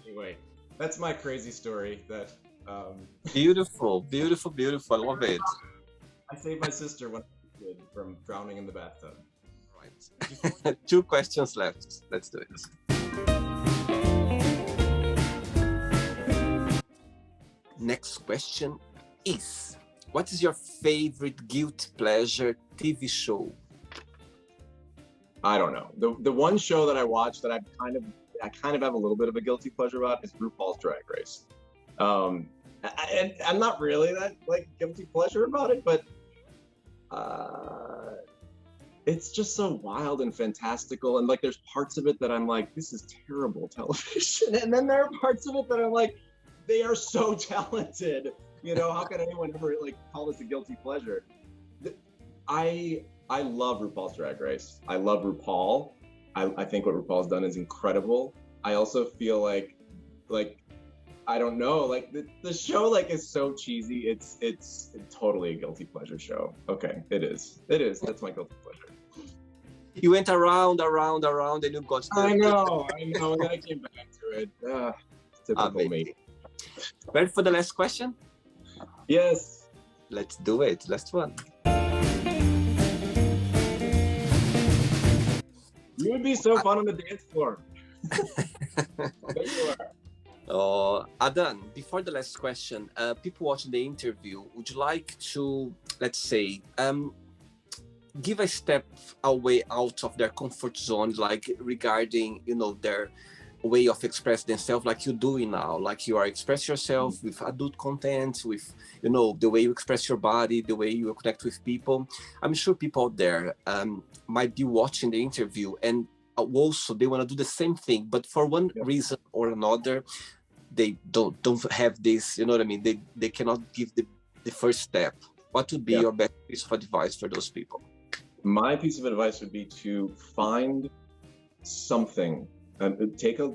Anyway, that's my crazy story. That beautiful. I love it. I saved my sister when I was a kid from drowning in the bathtub. Right. 2 questions left. Let's do it. Next question is, what is your favorite guilty pleasure TV show? I don't know. The one show that I watch that I kind of have a little bit of a guilty pleasure about is RuPaul's Drag Race. And I'm not really that like guilty pleasure about it, but it's just so wild and fantastical, and like there's parts of it that I'm like, this is terrible television, and then there are parts of it that I'm like, they are so talented. You know, how can anyone ever like call this a guilty pleasure? I love RuPaul's Drag Race. I love RuPaul. I think what RuPaul's done is incredible. I also feel like I don't know, like the show like is so cheesy. It's totally a guilty pleasure show. Okay, it is. That's my guilty pleasure. You went around, and you got. I know, and then I came back to it. Typical me. Ready for the last question? Yes. Let's do it. Last one. You would be so fun on the dance floor. There you are. Adam, before the last question, people watching the interview, would you like to, let's say, give a step away out of their comfort zone, like regarding, their way of expressing themselves, like you're doing now, like you are expressing yourself with adult content, with, the way you express your body, the way you connect with people. I'm sure people out there might be watching the interview and also they want to do the same thing, but for one reason or another, they don't have this, you know what I mean? They cannot give the first step. What would be your best piece of advice for those people? My piece of advice would be to find something. Take a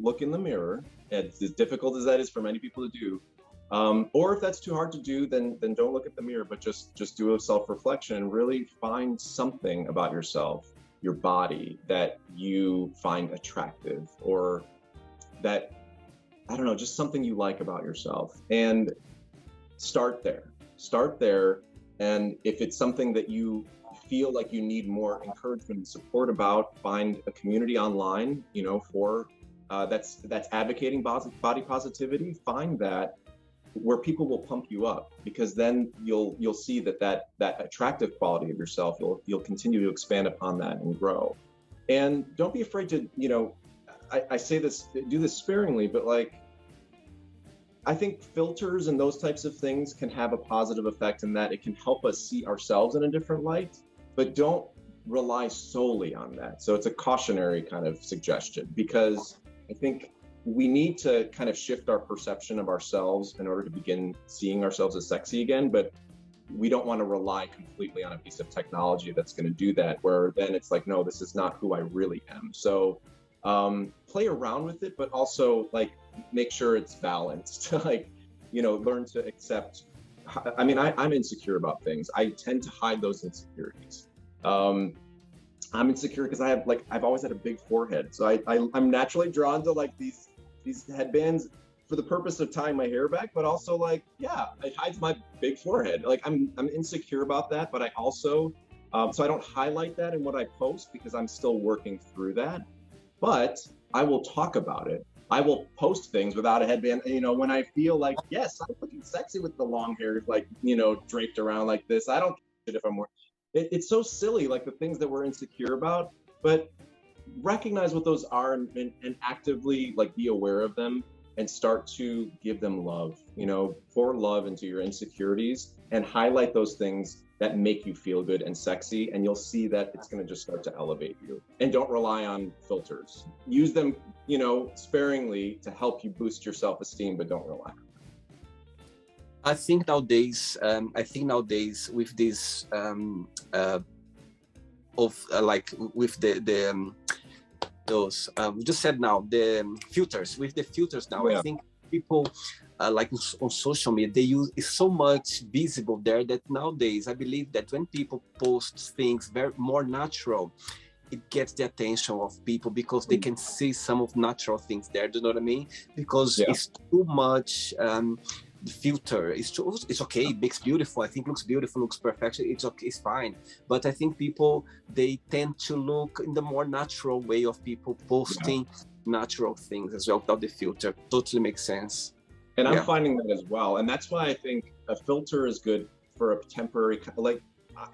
look in the mirror. As difficult as that is for many people to do, or if that's too hard to do, then don't look at the mirror, but just do a self-reflection and really find something about yourself, your body, that you find attractive, or that, I don't know, just something you like about yourself, and start there. And if it's something that you feel like you need more encouragement and support about, find a community online, for that's advocating body positivity. Find that where people will pump you up, because then you'll see that attractive quality of yourself, you'll continue to expand upon that and grow. And don't be afraid to, I say this, do this sparingly, but like, I think filters and those types of things can have a positive effect in that it can help us see ourselves in a different light, but don't rely solely on that. So it's a cautionary kind of suggestion, because I think we need to kind of shift our perception of ourselves in order to begin seeing ourselves as sexy again, but we don't want to rely completely on a piece of technology that's going to do that, where then it's like, no, this is not who I really am. So play around with it, but also like make sure it's balanced. Like, learn to accept. I mean, I'm insecure about things. I tend to hide those insecurities. I'm insecure because I've always had a big forehead, so I'm naturally drawn to like these headbands for the purpose of tying my hair back, but also like, it hides my big forehead. Like I'm insecure about that, but I also so I don't highlight that in what I post because I'm still working through that. But I will talk about it. I will post things without a headband, when I feel like, yes, I'm looking sexy with the long hair, like, draped around like this. I don't care if I'm wearing. It's so silly, like the things that we're insecure about, but recognize what those are and actively like be aware of them and start to give them love, pour love into your insecurities and highlight those things that make you feel good and sexy. And you'll see that it's going to just start to elevate you. And don't rely on filters. Use them, sparingly to help you boost your self-esteem, but don't rely on them. I think nowadays with this with those we just said now the filters, with the filters now, I think people like on social media, they use is so much visible there that nowadays I believe that when people post things very more natural, it gets the attention of people because they can see some of natural things there. Do you know what I mean? Because it's too much. The filter it's okay, it makes beautiful, I think looks beautiful, looks perfect, it's okay, it's fine, but I think people, they tend to look in the more natural way of people posting natural things as well without the filter. Totally makes sense. And I'm finding that as well. And that's why I think a filter is good for a temporary, like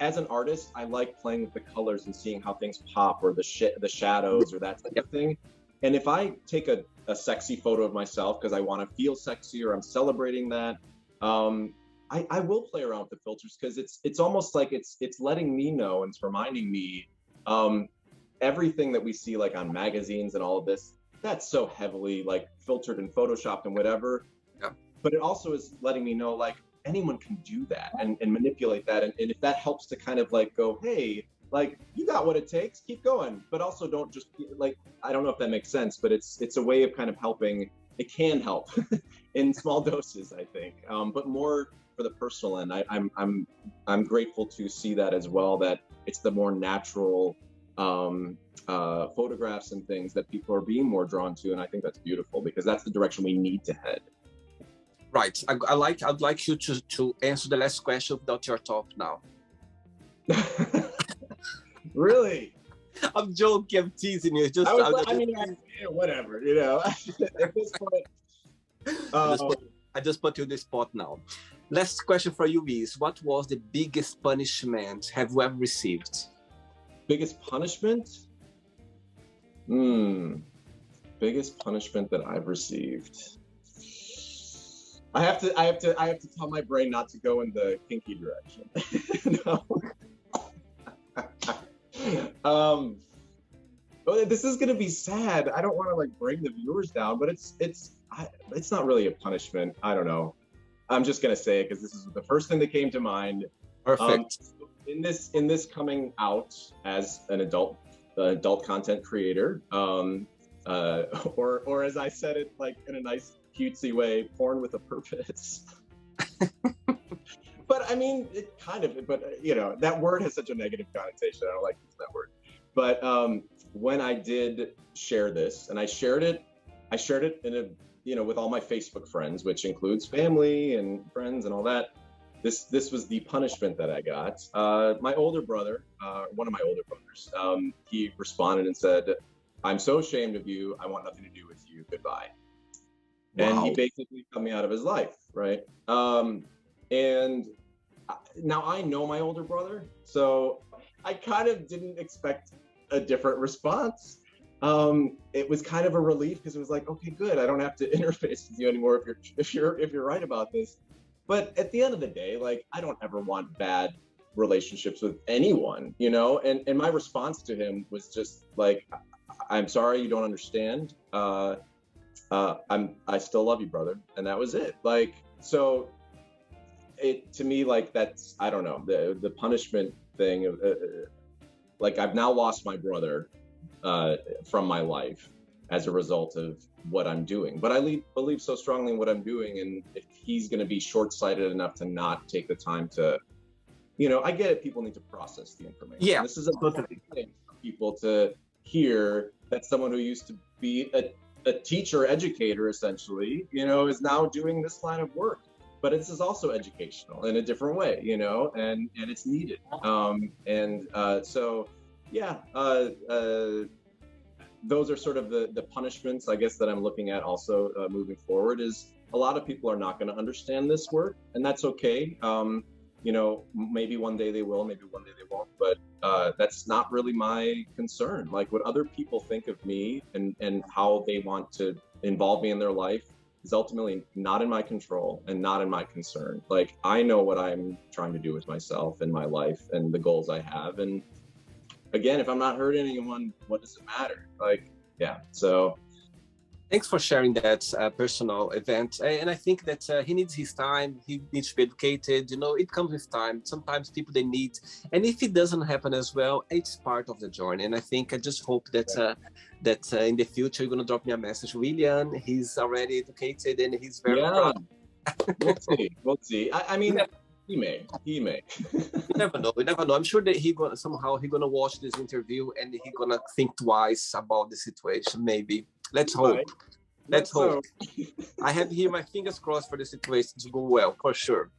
as an artist, I like playing with the colors and seeing how things pop, or the shadows, or that type of thing. And if I take a sexy photo of myself because I want to feel sexy, or I'm celebrating that, I will play around with the filters, because it's almost like it's letting me know, and it's reminding me, everything that we see like on magazines and all of this, that's so heavily like filtered and photoshopped and whatever. Yeah. But it also is letting me know, like, anyone can do that and manipulate that. And if that helps to kind of like go, hey, like, you got what it takes, keep going. But also don't just like, I don't know if that makes sense, but it's a way of kind of helping. It can help in small doses, I think, but more for the personal end. I'm grateful to see that as well, that it's the more natural photographs and things that people are being more drawn to. And I think that's beautiful, because that's the direction we need to head. Right. I'd like you to answer the last question without your top now. Really? I'm joking. I'm teasing you. Whatever. You know. At this point, I just put you in the spot now. Last question for you is: what was the biggest punishment have you ever received? Biggest punishment? Biggest punishment that I've received. I have to tell my brain not to go in the kinky direction. No. Well, this is gonna be sad. I don't want to like bring the viewers down, but it's not really a punishment. I don't know. I'm just gonna say it because this is the first thing that came to mind. Perfect. In this coming out as an adult content creator, or as I said it, like in a nice cutesy way, porn with a purpose. But I mean, it kind of, but you know, that word has such a negative connotation. I don't like using that word. But when I did share this, and I shared it in a, you know, with all my Facebook friends, which includes family and friends and all that. This was the punishment that I got. My older brother, one of my older brothers, he responded and said, "I'm so ashamed of you. I want nothing to do with you. Goodbye." Wow. And he basically cut me out of his life, right? And now I know my older brother, so I kind of didn't expect a different response. It was kind of a relief, because it was like, okay, good. I don't have to interface with you anymore if you're right about this. But at the end of the day, like, I don't ever want bad relationships with anyone, you know? And my response to him was just like, I'm sorry you don't understand. I still love you, brother. And that was it. Like, so it, to me, like, that's, I don't know, the punishment thing, like, I've now lost my brother from my life as a result of what I'm doing. But I believe so strongly in what I'm doing. And if he's going to be short-sighted enough to not take the time to, you know, I get it. People need to process the information. Yeah. This is a good thing for people to hear, that someone who used to be a teacher, educator, essentially, you know, is now doing this line of work. But this is also educational in a different way, you know, and it's needed. So, yeah, those are sort of the punishments, I guess, that I'm looking at also moving forward. Is a lot of people are not going to understand this work, and that's okay. You know, maybe one day they will, maybe one day they won't, but that's not really my concern. Like, what other people think of me and how they want to involve me in their life is ultimately not in my control and not in my concern. Like, I know what I'm trying to do with myself and my life and the goals I have. And again, if I'm not hurting anyone, what does it matter? Like, yeah, so. Thanks for sharing that personal event. And I think that he needs his time. He needs to be educated. You know, it comes with time. Sometimes people, they need, and if it doesn't happen as well, it's part of the journey. And I think, I just hope that in the future, you're going to drop me a message. William, he's already educated and he's very proud. We'll see. I mean, he may. You never know. I'm sure that he's gonna watch this interview and he's gonna think twice about the situation. Maybe. Let's hope. Right. Let's hope. I have here my fingers crossed for the situation to go well, for sure.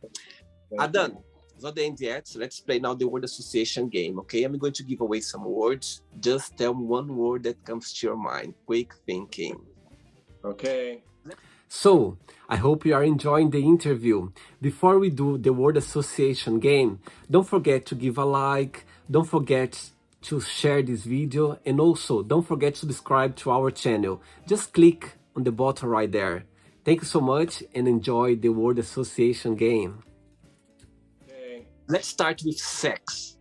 Adam, it's not the end yet. So let's play now the word association game. Okay, I'm going to give away some words. Just tell me one word that comes to your mind. Quick thinking. Okay. So, I hope you are enjoying the interview. Before we do the word association game, don't forget to give a like, don't forget to share this video, and also don't forget to subscribe to our channel. Just click on the button right there. Thank you so much and enjoy the word association game. Okay. Let's start with sex.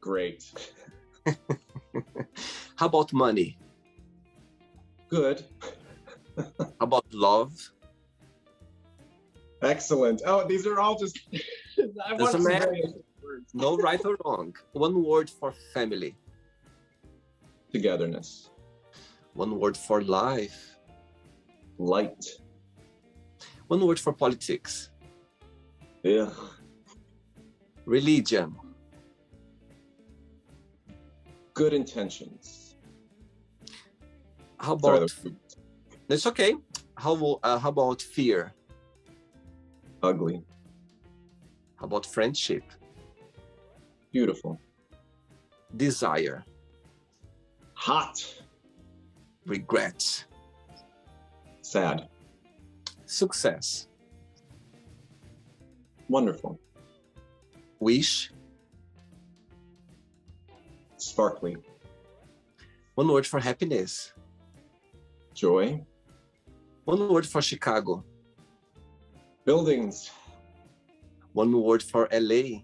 Great. How about money? Good. How about love? Excellent. Oh, these are all just Doesn't matter. No right or wrong. One word for family. Togetherness. One word for life. Light. One word for politics. Yeah. Religion. Good intentions. How about... Sorry, That's okay. How about fear? ugly. How about friendship? Beautiful. Desire. Hot. Regret. Sad. Success. Wonderful. Wish. Sparkly. One word for happiness. Joy. One word for Chicago. Buildings. One word for LA.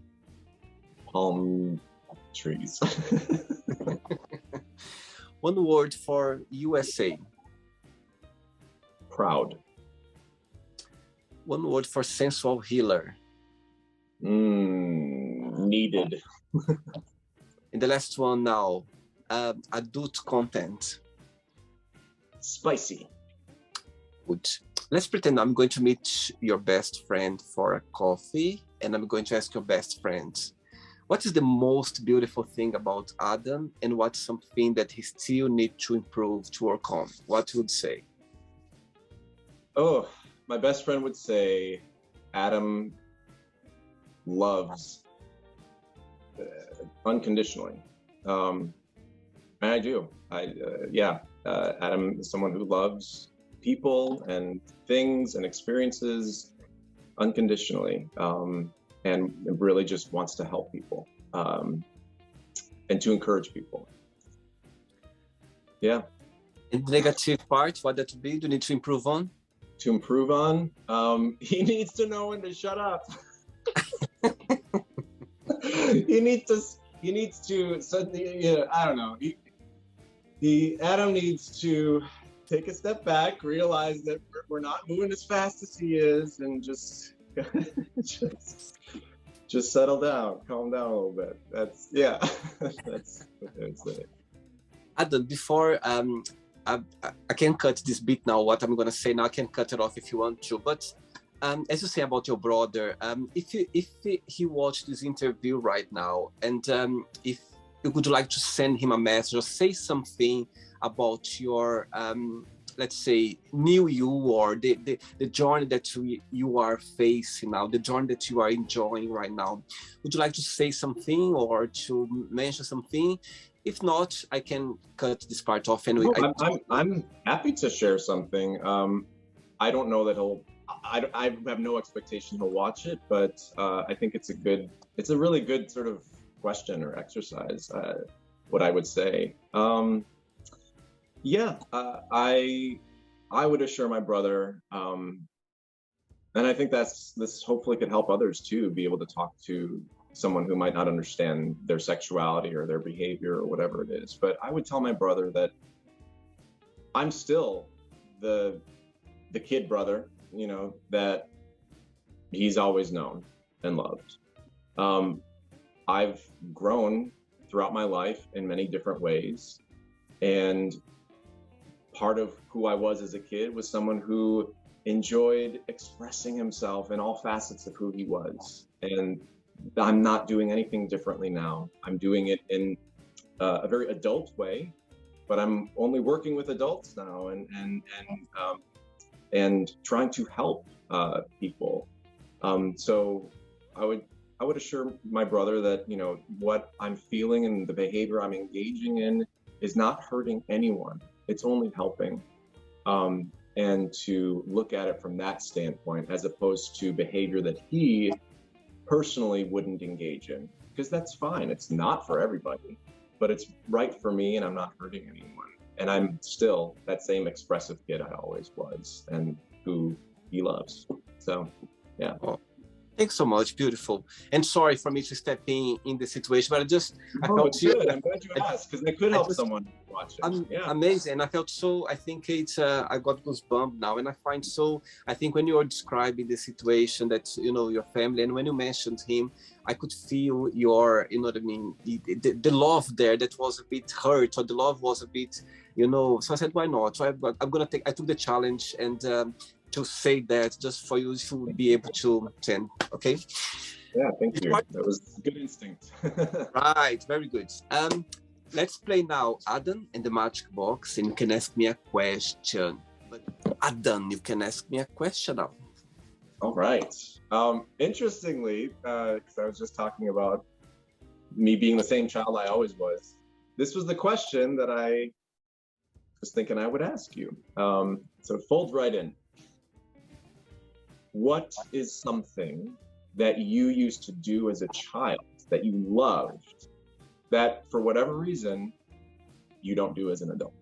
Palm trees. One word for USA. Proud. One word for sensual healer. Needed. And the last one now, adult content. Spicy. Good. Let's pretend I'm going to meet your best friend for a coffee, and I'm going to ask your best friend, what is the most beautiful thing about Adam, and what's something that he still needs to improve, to work on? What would you say? Oh, my best friend would say Adam loves unconditionally. And I do. Adam is someone who loves people and things and experiences unconditionally, and really just wants to help people, and to encourage people. Yeah. And the negative part, what that would be? Do you need to improve on? To improve on, he needs to know when to shut up. he needs to. So, yeah, I don't know. Adam needs to take a step back, realize that we're not moving as fast as he is, and just settle down, calm down a little bit. That's what I would say. Adam, before I can cut this bit now. What I'm gonna say now, I can cut it off if you want to. But as you say about your brother, if he watched this interview right now, and if you would like to send him a message or say something about your let's say new you, or the journey that you are facing now, the journey that you are enjoying right now, would you like to say something or to mention something? If not, I can cut this part off. Anyway, I'm happy to share something. I don't know that I have no expectation he'll watch it, but I think it's a really good sort of question or exercise. What I would say, I would assure my brother, and I think this hopefully could help others too, be able to talk to someone who might not understand their sexuality or their behavior or whatever it is. But I would tell my brother that I'm still the kid brother, that he's always known and loved. I've grown throughout my life in many different ways, and part of who I was as a kid was someone who enjoyed expressing himself in all facets of who he was. And I'm not doing anything differently now. I'm doing it in a very adult way, but I'm only working with adults now, and trying to help people. So I would assure my brother that what I'm feeling and the behavior I'm engaging in is not hurting anyone. It's only helping. and to look at it from that standpoint, as opposed to behavior that he personally wouldn't engage in, because that's fine. It's not for everybody, but it's right for me, and I'm not hurting anyone. And I'm still that same expressive kid I always was, and who he loves. So, yeah. Oh, thanks so much. Beautiful. And sorry for me to step in the situation, but I felt good. I'm glad you asked, because I could help someone watching. Yeah. Amazing. I felt so, I think it's, I got goosebumps now. And I find so, I think when you are describing the situation that, you know, your family, and when you mentioned him, I could feel your, you know what I mean, the love there that was a bit hurt, or the love was a bit, you know, so I said, why not? So I took the challenge, and to say that just for you to be able to attend, okay? Yeah, thank you. That was good instinct. Right, very good. Let's play now Adam and the Magic Box, and you can ask me a question. But Adam, you can ask me a question now. All right. Interestingly, because I was just talking about me being the same child I always was, this was the question that I was thinking I would ask you. So it folds right in. What is something that you used to do as a child that you loved, that for whatever reason you don't do as an adult?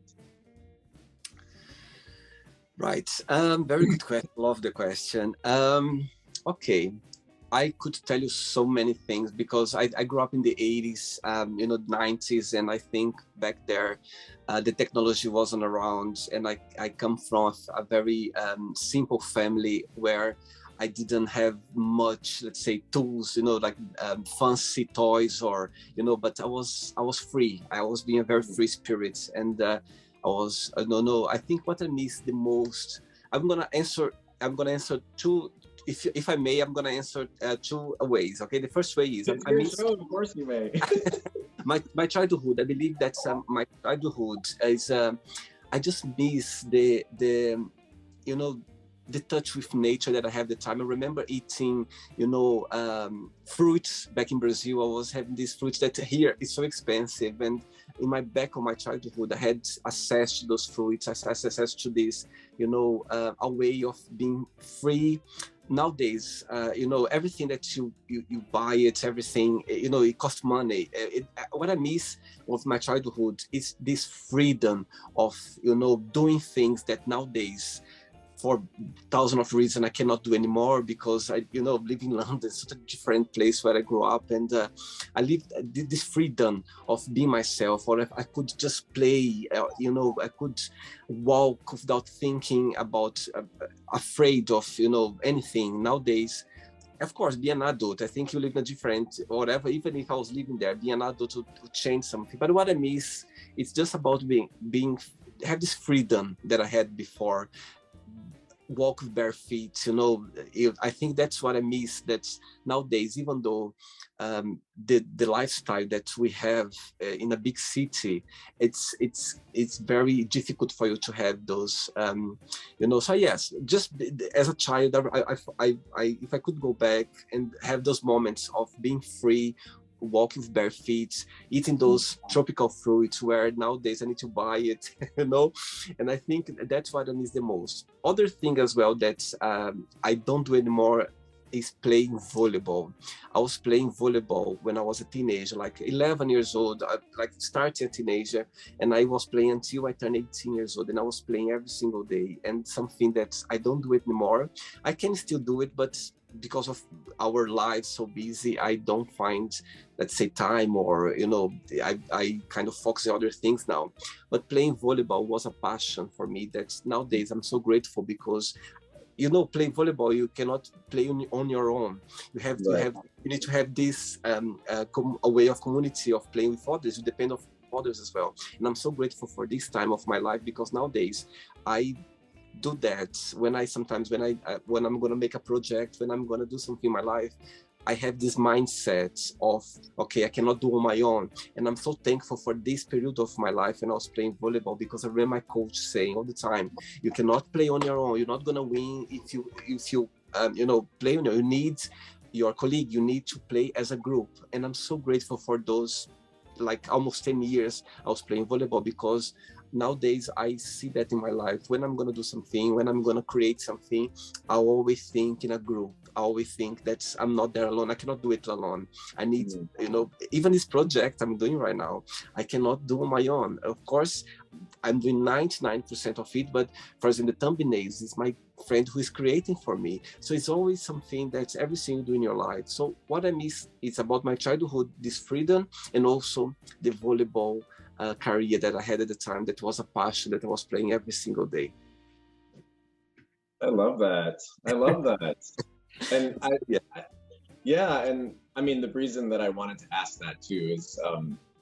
Right. Very good question. Love the question. Okay. I could tell you so many things, because I grew up in the 80s, you know, 90s, and I think back there the technology wasn't around, and I come from a very simple family where I didn't have much, let's say, tools, you know, like fancy toys, or, you know, but I was free. I was being a very free spirit, and I was no. I think what I miss the most. I'm gonna answer two. If I may, I'm gonna answer two ways. Okay, the first way is I miss. Of course, you may. my childhood. I believe that my childhood is. I just miss the you know, the touch with nature that I have the time. I remember eating, you know, fruits back in Brazil. I was having these fruits that here is so expensive, and in my back of my childhood, I had access to those fruits, access to this, you know, a way of being free. Nowadays, you know, everything that you buy, it's everything, you know, it costs money. What I miss of my childhood is this freedom of, you know, doing things that nowadays, for thousands of reasons, I cannot do anymore, because I, you know, live in London, such a different place where I grew up, and I lived this freedom of being myself, or if I could just play, you know, I could walk without thinking about, afraid of, you know, anything. Nowadays, of course, be an adult, I think you live in a different, whatever, even if I was living there, be an adult to change something. But what I miss, it's just about have this freedom that I had before. Walk with bare feet, you know. I think that's what I miss. That's nowadays, even though the lifestyle that we have in a big city, it's very difficult for you to have those, you know. So yes, just as a child, if I could go back and have those moments of being free, walking with bare feet, eating those tropical fruits where nowadays I need to buy it, you know. And I think that's what I miss the most. Other thing as well that I don't do anymore is playing volleyball. I was playing volleyball when I was a teenager, like 11 years old, like starting a teenager, and I was playing until I turned 18 years old, and I was playing every single day. And something that I don't do it anymore. I can still do it, but because of our lives so busy, I don't find, let's say, time, or, you know, I kind of focus on other things now. But playing volleyball was a passion for me that nowadays I'm so grateful, because, you know, playing volleyball, you cannot play on your own. You have to have, you need to have this a way of community, of playing with others. You depend on others as well. And I'm so grateful for this time of my life, because nowadays I do that when I'm going to make a project, when I'm going to do something in my life. I have this mindset of, okay, I cannot do on my own. And I'm so thankful for this period of my life when I was playing volleyball, because I remember my coach saying all the time, you cannot play on your own. You're not going to win if you you know, play on your own. You need your colleague, you need to play as a group. And I'm so grateful for those, like almost 10 years I was playing volleyball, because nowadays I see that in my life. When I'm going to do something, when I'm going to create something, I always think in a group. I always think that I'm not there alone. I cannot do it alone. I need, even this project I'm doing right now, I cannot do on my own. Of course, I'm doing 99% of it, but for example, the thumbnails is my friend who is creating for me. So it's always something that's everything you do in your life. So what I miss is about my childhood, this freedom, and also the volleyball career that I had at the time. That was a passion that I was playing every single day. I love that. I love that. And and I mean, the reason that I wanted to ask that too is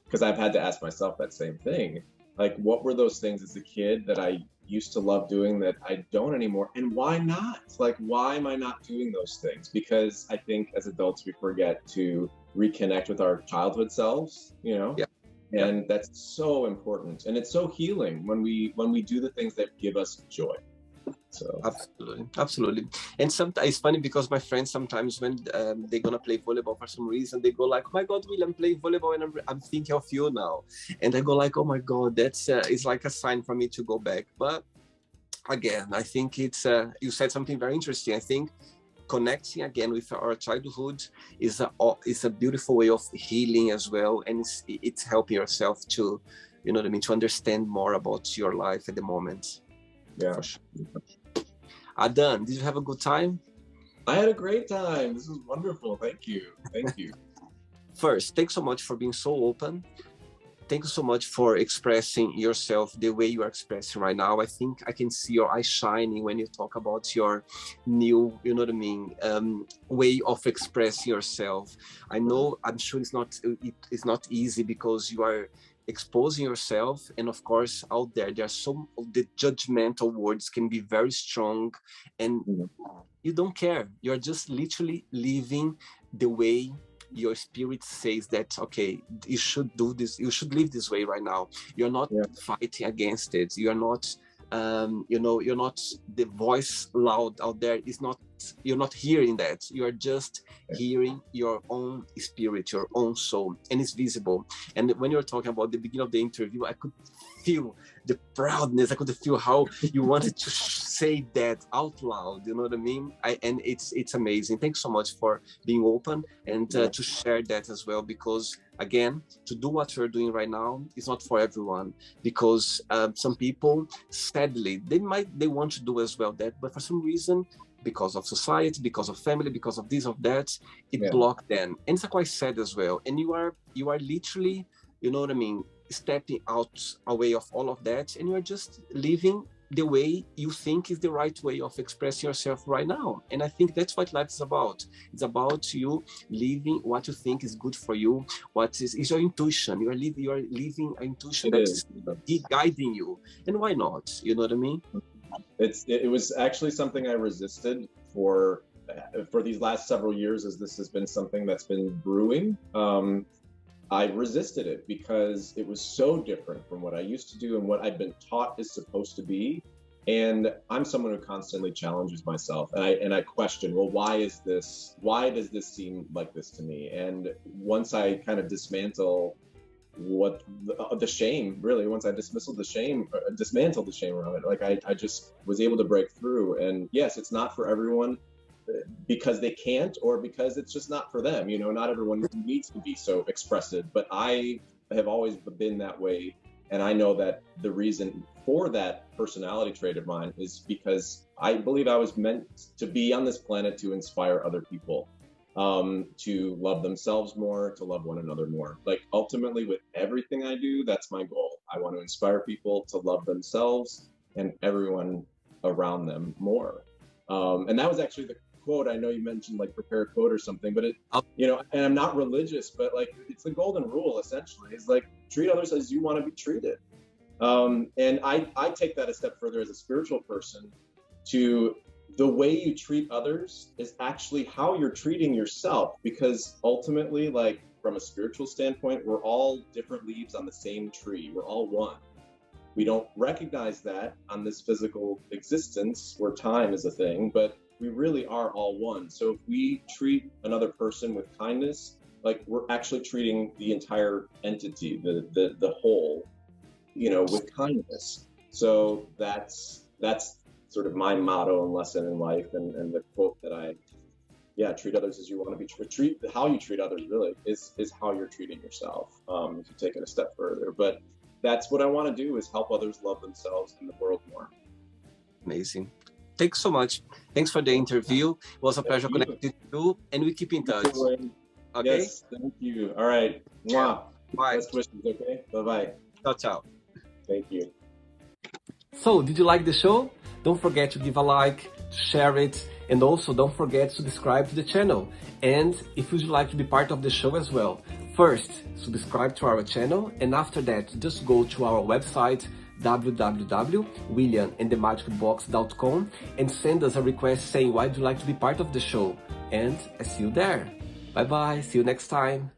because I've had to ask myself that same thing. Like, what were those things as a kid that I used to love doing that I don't anymore? And why not? Like, why am I not doing those things? Because I think as adults, we forget to reconnect with our childhood selves, and that's so important. And it's so healing when we do the things that give us joy. So absolutely. And sometimes it's funny because my friends sometimes when they're gonna play volleyball for some reason, they go like, "Oh my God, William, play volleyball," and I'm thinking of you now, and I go like, "Oh my God, that's it's like a sign for me to go back." But again, I think it's you said something very interesting. I think connecting again with our childhood is a beautiful way of healing as well, and it's helping yourself to, to understand more about your life at the moment. Yeah. For sure. Adan, did you have a good time? I had a great time. This was wonderful. Thank you. First, thanks so much for being so open. Thank you so much for expressing yourself the way you are expressing right now. I think I can see your eyes shining when you talk about your new, way of expressing yourself. I'm sure it's not easy because you are exposing yourself, and of course out there are some of the judgmental words can be very strong, and you don't care. You're just literally living the way your spirit says that, okay, you should do this, you should live this way right now. You're not fighting against it. You're not you're not the voice loud out there. You're not hearing that. You're just hearing your own spirit, your own soul, and it's visible. And when you're talking about the beginning of the interview, I could feel the proudness. I could feel how you wanted to say that out loud. You know what I mean? And it's amazing. Thanks so much for being open and to share that as well, because again, to do what you're doing right now is not for everyone, because some people, sadly, they want to do as well that, but for some reason, because of society, because of family, because of this, of that, it blocked them. And it's quite sad as well. And you are literally, you know what I mean, stepping out away of all of that, and you are just living the way you think is the right way of expressing yourself right now. And I think that's what life is about. It's about you living what you think is good for you. What is your intuition. You are living an intuition that's guiding you. And why not? You know what I mean? It was actually something I resisted for these last several years, as this has been something that's been brewing. I resisted it because it was so different from what I used to do and what I'd been taught is supposed to be. And I'm someone who constantly challenges myself, and I question, well, why does this seem like this to me? And once I kind of dismantle what the shame, really, once I dismantled the shame around it, like I just was able to break through. And yes, it's not for everyone, because they can't, or because it's just not for them. Not everyone needs to be so expressive, but I have always been that way. And I know that the reason for that personality trait of mine is because I believe I was meant to be on this planet to inspire other people, to love themselves more, to love one another more. Like, ultimately, with everything I do, that's my goal. I want to inspire people to love themselves and everyone around them more. And that was actually the quote. I know you mentioned like prepare a quote or something, but and I'm not religious, but like it's the golden rule essentially. It's like treat others as you want to be treated. And I take that a step further as a spiritual person, to the way you treat others is actually how you're treating yourself, because ultimately, like from a spiritual standpoint, we're all different leaves on the same tree. We're all one. We don't recognize that on this physical existence where time is a thing, but we really are all one. So if we treat another person with kindness, like we're actually treating the entire entity, the whole. with kindness. So that's sort of my motto and lesson in life, and the quote that treat others as you want to be treated. How you treat others really is how you're treating yourself. If you take it a step further, but that's what I want to do, is help others love themselves and the world more. Amazing. Thanks so much. Thanks for the interview. It was a pleasure connecting with you, and we keep in touch. Okay. Yes, thank you. All right. Mwah. Bye. Best wishes. Okay. Bye-bye. Ciao, ciao. Thank you. So, did you like the show? Don't forget to give a like, share it, and also don't forget to subscribe to the channel. And if you'd like to be part of the show as well, first, subscribe to our channel, and after that, just go to our website, www.williamandthemagicbox.com, and send us a request saying why you'd like to be part of the show. And I see you there. Bye bye, see you next time.